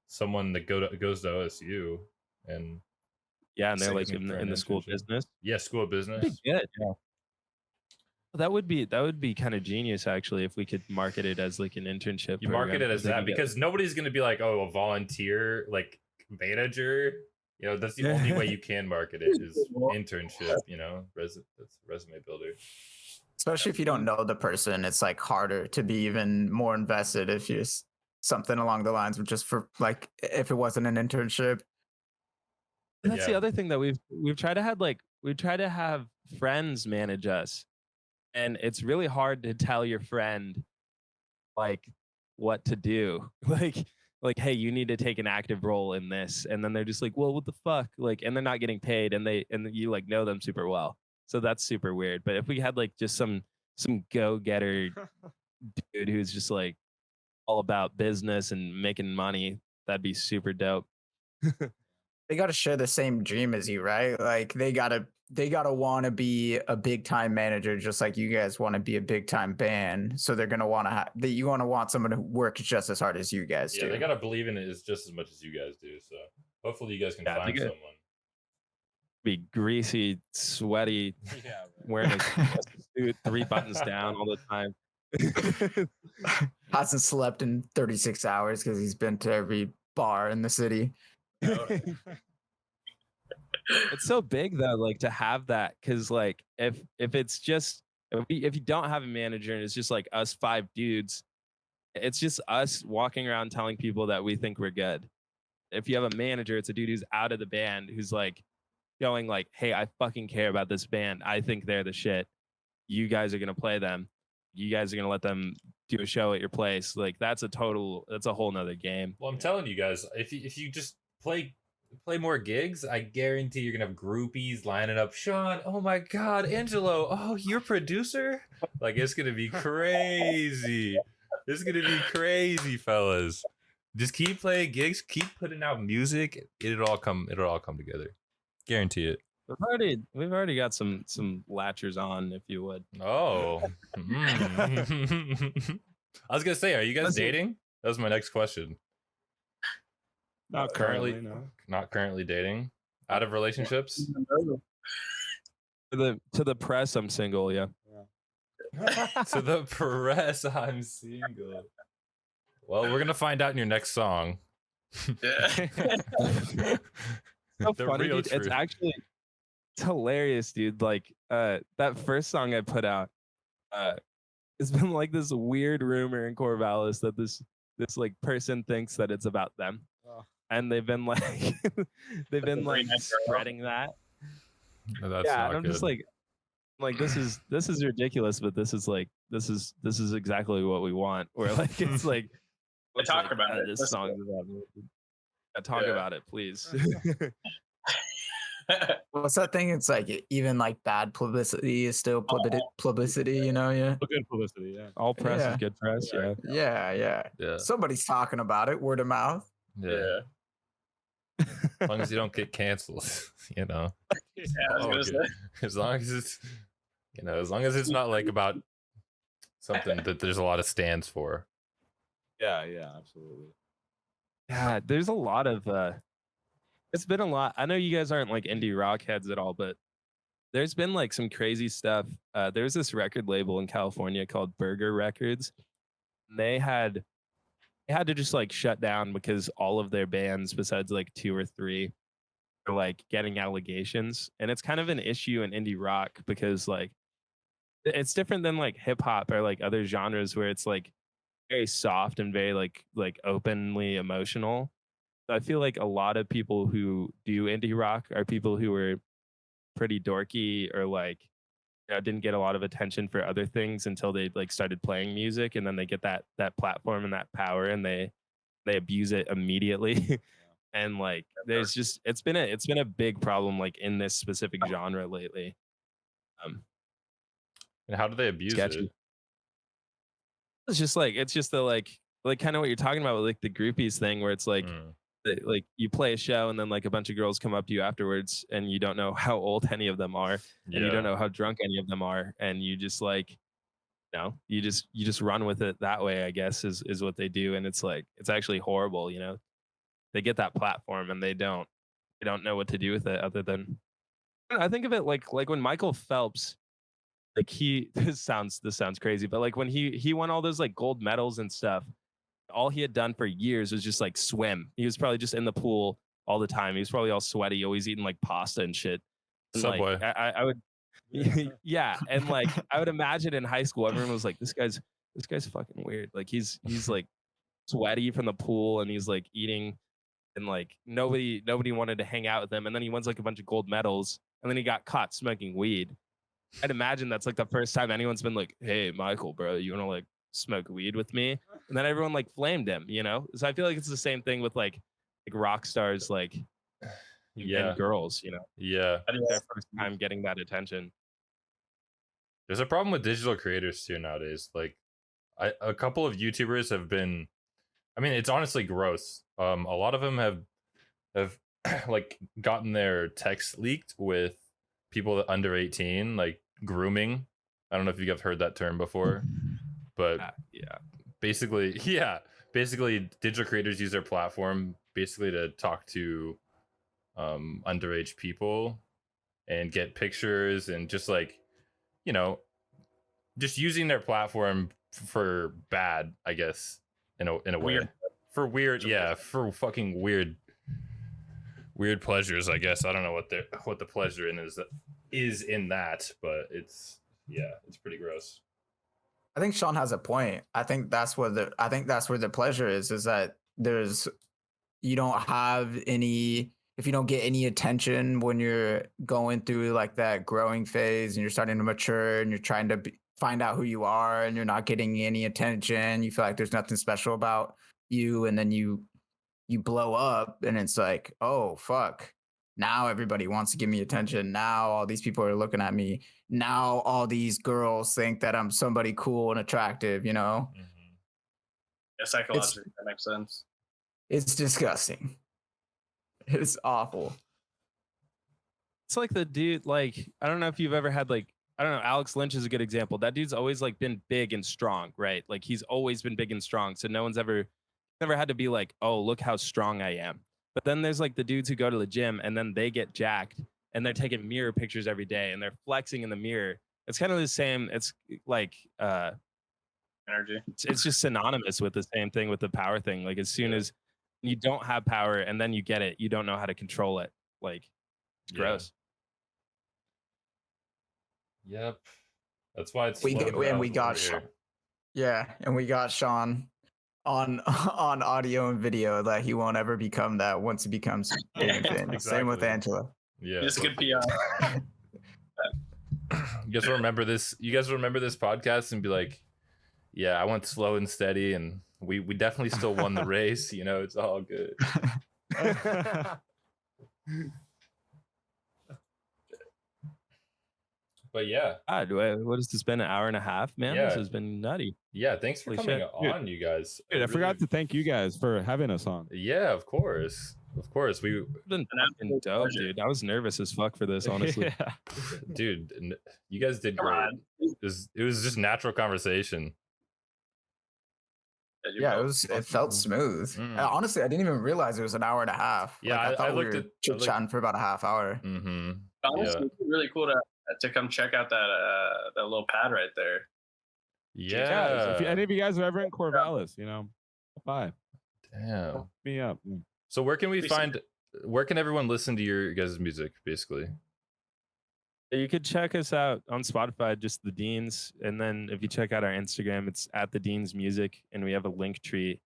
someone that goes to OSU and and they're like in the school of business. Yeah, school of business. That'd be good. Yeah. That would be kind of genius actually if we could market it as like an internship. You market it as that because nobody's gonna be like, oh, a volunteer like manager. That's the only way you can market it is internship. That's resume builder. Especially if you don't know the person, it's like harder to be even more invested if you something along the lines of just for like if it wasn't an internship. And that's the other thing that we've tried to have friends manage us, and it's really hard to tell your friend like what to do. like like, hey, you need to take an active role in this, and then they're just like, well, what the fuck, like, and they're not getting paid, and you like know them super well, so that's super weird. But if we had like just some go-getter dude who's just like all about business and making money, that'd be super dope. They got to share the same dream as you, right? Like they gotta want to be a big time manager, just like you guys want to be a big time band. So they're gonna want to you want to want someone who works just as hard as you guys do. Yeah, they gotta believe in it just as much as you guys do. So hopefully you guys can find someone. Be greasy, sweaty, wearing a suit, 3 buttons down all the time. Hasn't slept in 36 hours because he's been to every bar in the city. It's so big though, like to have that, because like if it's just if you don't have a manager and it's just like us 5 dudes, it's just us walking around telling people that we think we're good. If you have a manager, it's a dude who's out of the band who's like going like, hey, I fucking care about this band. I think they're the shit. You guys are gonna play them. You guys are gonna let them do a show at your place. Like that's a whole nother game. Well, I'm telling you guys, if you just play more gigs, I guarantee you're gonna have groupies lining up. Sean, oh my god, Angelo, oh, you're producer? Like it's gonna be crazy. It's gonna be crazy, fellas. Just keep playing gigs, keep putting out music. It'll all come together. Guarantee it. We've already got some latchers on, if you would. Oh. I was gonna say, are you guys dating? That was my next question. Not currently, no. Not currently dating. Out of relationships. To the press, I'm single. Yeah. To the press, I'm single. Well, we're gonna find out in your next song. Yeah. So funny, dude. It's hilarious, dude. Like that first song I put out, it's been like this weird rumor in Corvallis that this like person thinks that it's about them. And they've been like spreading that. No, that's not and I'm good. just like this is ridiculous, but this is exactly what we want. Where like it's like talk about it. This song is about me. Talk about it, please. What's that thing? It's like even like bad publicity is still publicity, you know? Yeah. Good publicity, yeah. All press is good press, yeah. Yeah. Somebody's talking about it, word of mouth. Yeah. As long as you don't get canceled, you know. Yeah, I was gonna say. As long as it's not like about something that there's a lot of stands for. Yeah, absolutely. Yeah, there's a lot of it's been a lot. I know you guys aren't like indie rock heads at all, but there's been like some crazy stuff. There's this record label in California called Burger Records. And they had to just like shut down because all of their bands, besides like 2 or 3, are like getting allegations. And it's kind of an issue in indie rock because like it's different than like hip hop or like other genres where it's like very soft and very like openly emotional. I feel like a lot of people who do indie rock are people who are pretty dorky or like didn't get a lot of attention for other things until they like started playing music, and then they get that platform and that power and they abuse it immediately. And like there's just it's been a big problem like in this specific genre lately. And how do they abuse it? It's just the like kind of what you're talking about with like the groupies thing, where it's like like you play a show and then like a bunch of girls come up to you afterwards and you don't know how old any of them are and you don't know how drunk any of them are, and you just like you just run with it that way, I guess is what they do. And it's like it's actually horrible, you know. They get that platform and they don't know what to do with it other than I think of it like when Michael Phelps, like this sounds crazy, but like when he won all those like gold medals and stuff, all he had done for years was just like swim. He was probably just in the pool all the time. He was probably all sweaty, always eating like pasta and shit. And Subway. Like, I would, yeah. And like I would imagine in high school, everyone was like, this guy's fucking weird. Like he's like sweaty from the pool and he's like eating, and like nobody wanted to hang out with him. And then he wins like a bunch of gold medals, and then he got caught smoking weed. I'd imagine that's like the first time anyone's been like, hey, Michael, bro, you want to like smoke weed with me, and then everyone like flamed him, you know. So I feel like it's the same thing with like rock stars, like and girls, you know. Yeah, I think their first time getting that attention. There's a problem with digital creators too nowadays. Like, a couple of YouTubers have been. I mean, it's honestly gross. A lot of them have like gotten their text leaked with people that under 18, like grooming. I don't know if you guys have heard that term before, but basically digital creators use their platform basically to talk to underage people and get pictures and just like, you know, just using their platform for bad, I guess, in a way. For weird, for fucking weird pleasures, I guess. I don't know what the pleasure is in that, but it's pretty gross. I think Sean has a point. I think that's where the pleasure is that you don't have any, if you don't get any attention when you're going through like that growing phase and you're starting to mature and you're trying to find out who you are and you're not getting any attention, you feel like there's nothing special about you, and then you blow up and it's like, oh fuck, now everybody wants to give me attention, now all these people are looking at me, now all these girls think that I'm somebody cool and attractive, you know. Yeah, psychologically that makes sense. It's disgusting. It's awful. It's like the dude, like, I don't know if you've ever had like, I don't know, Alex Lynch is a good example. That dude's always like been big and strong, right? Like he's always been big and strong, so no one's ever had to be like, oh, look how strong I am. But then there's like the dudes who go to the gym and then they get jacked and they're taking mirror pictures every day and they're flexing in the mirror. It's kind of the same. It's like energy. It's just synonymous with the same thing with the power thing. Like as soon as you don't have power and then you get it, you don't know how to control it. Like it's gross. Yep. That's why it's we got Sean on audio and video that he won't ever become that once he becomes big and famous. Exactly. Same with Angelo. Yeah. Just good PR. You guys remember this podcast and be like, yeah, I went slow and steady and we definitely still won the race, you know, it's all good. But yeah. What has this been, an hour and a half, man? Yeah. This has been nutty. Yeah, thanks for coming on, you guys. Dude, I forgot to thank you guys for having us on. Yeah, of course. We've been fucking dope, dude. I was nervous as fuck for this, honestly. Yeah. Dude, you guys did great. It was just natural conversation. Yeah, it felt smooth. Honestly, I didn't even realize it was an hour and a half. Yeah, like, I thought we were chit-chatting for about a half hour. Mm-hmm. Honestly, it's really cool to come check out that little pad right there. Yeah. If any of you guys are ever in Corvallis, you know, bye. Damn. Hook me up. So where can everyone listen to your guys' music, basically? You could check us out on Spotify, just the Deans. And then if you check out our Instagram, it's at the Deans Music. And we have a link tree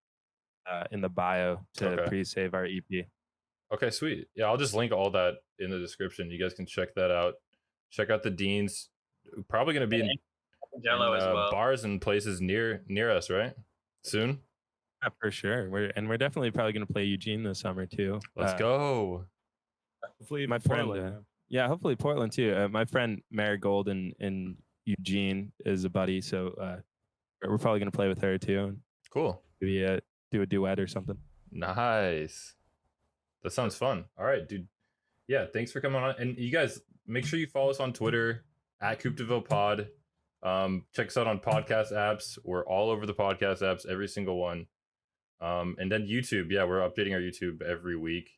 in the bio to pre-save our EP. Okay, sweet. Yeah, I'll just link all that in the description. You guys can check that out. Check out the Deans. Probably going to be in Jello as well. Bars and places near us, right? Soon. Yeah, for sure. We're definitely probably going to play Eugene this summer too. Let's go. Hopefully, my friend. Hopefully Portland too. My friend Marigold in Eugene is a buddy, so we're probably going to play with her too. Cool. Maybe do a duet or something. Nice. That sounds fun. All right, dude. Yeah, thanks for coming on. And you guys, make sure you follow us on Twitter at Coopdeville Pod. Check us out on podcast apps. We're all over the podcast apps, every single one. And then YouTube. Yeah, we're updating our YouTube every week.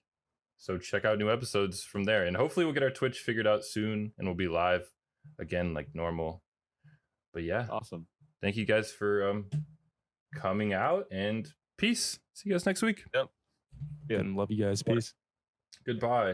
So check out new episodes from there. And hopefully we'll get our Twitch figured out soon and we'll be live again like normal. But yeah. Awesome. Thank you guys for coming out, and peace. See you guys next week. Yep. Yeah, and love you guys. Peace. Goodbye.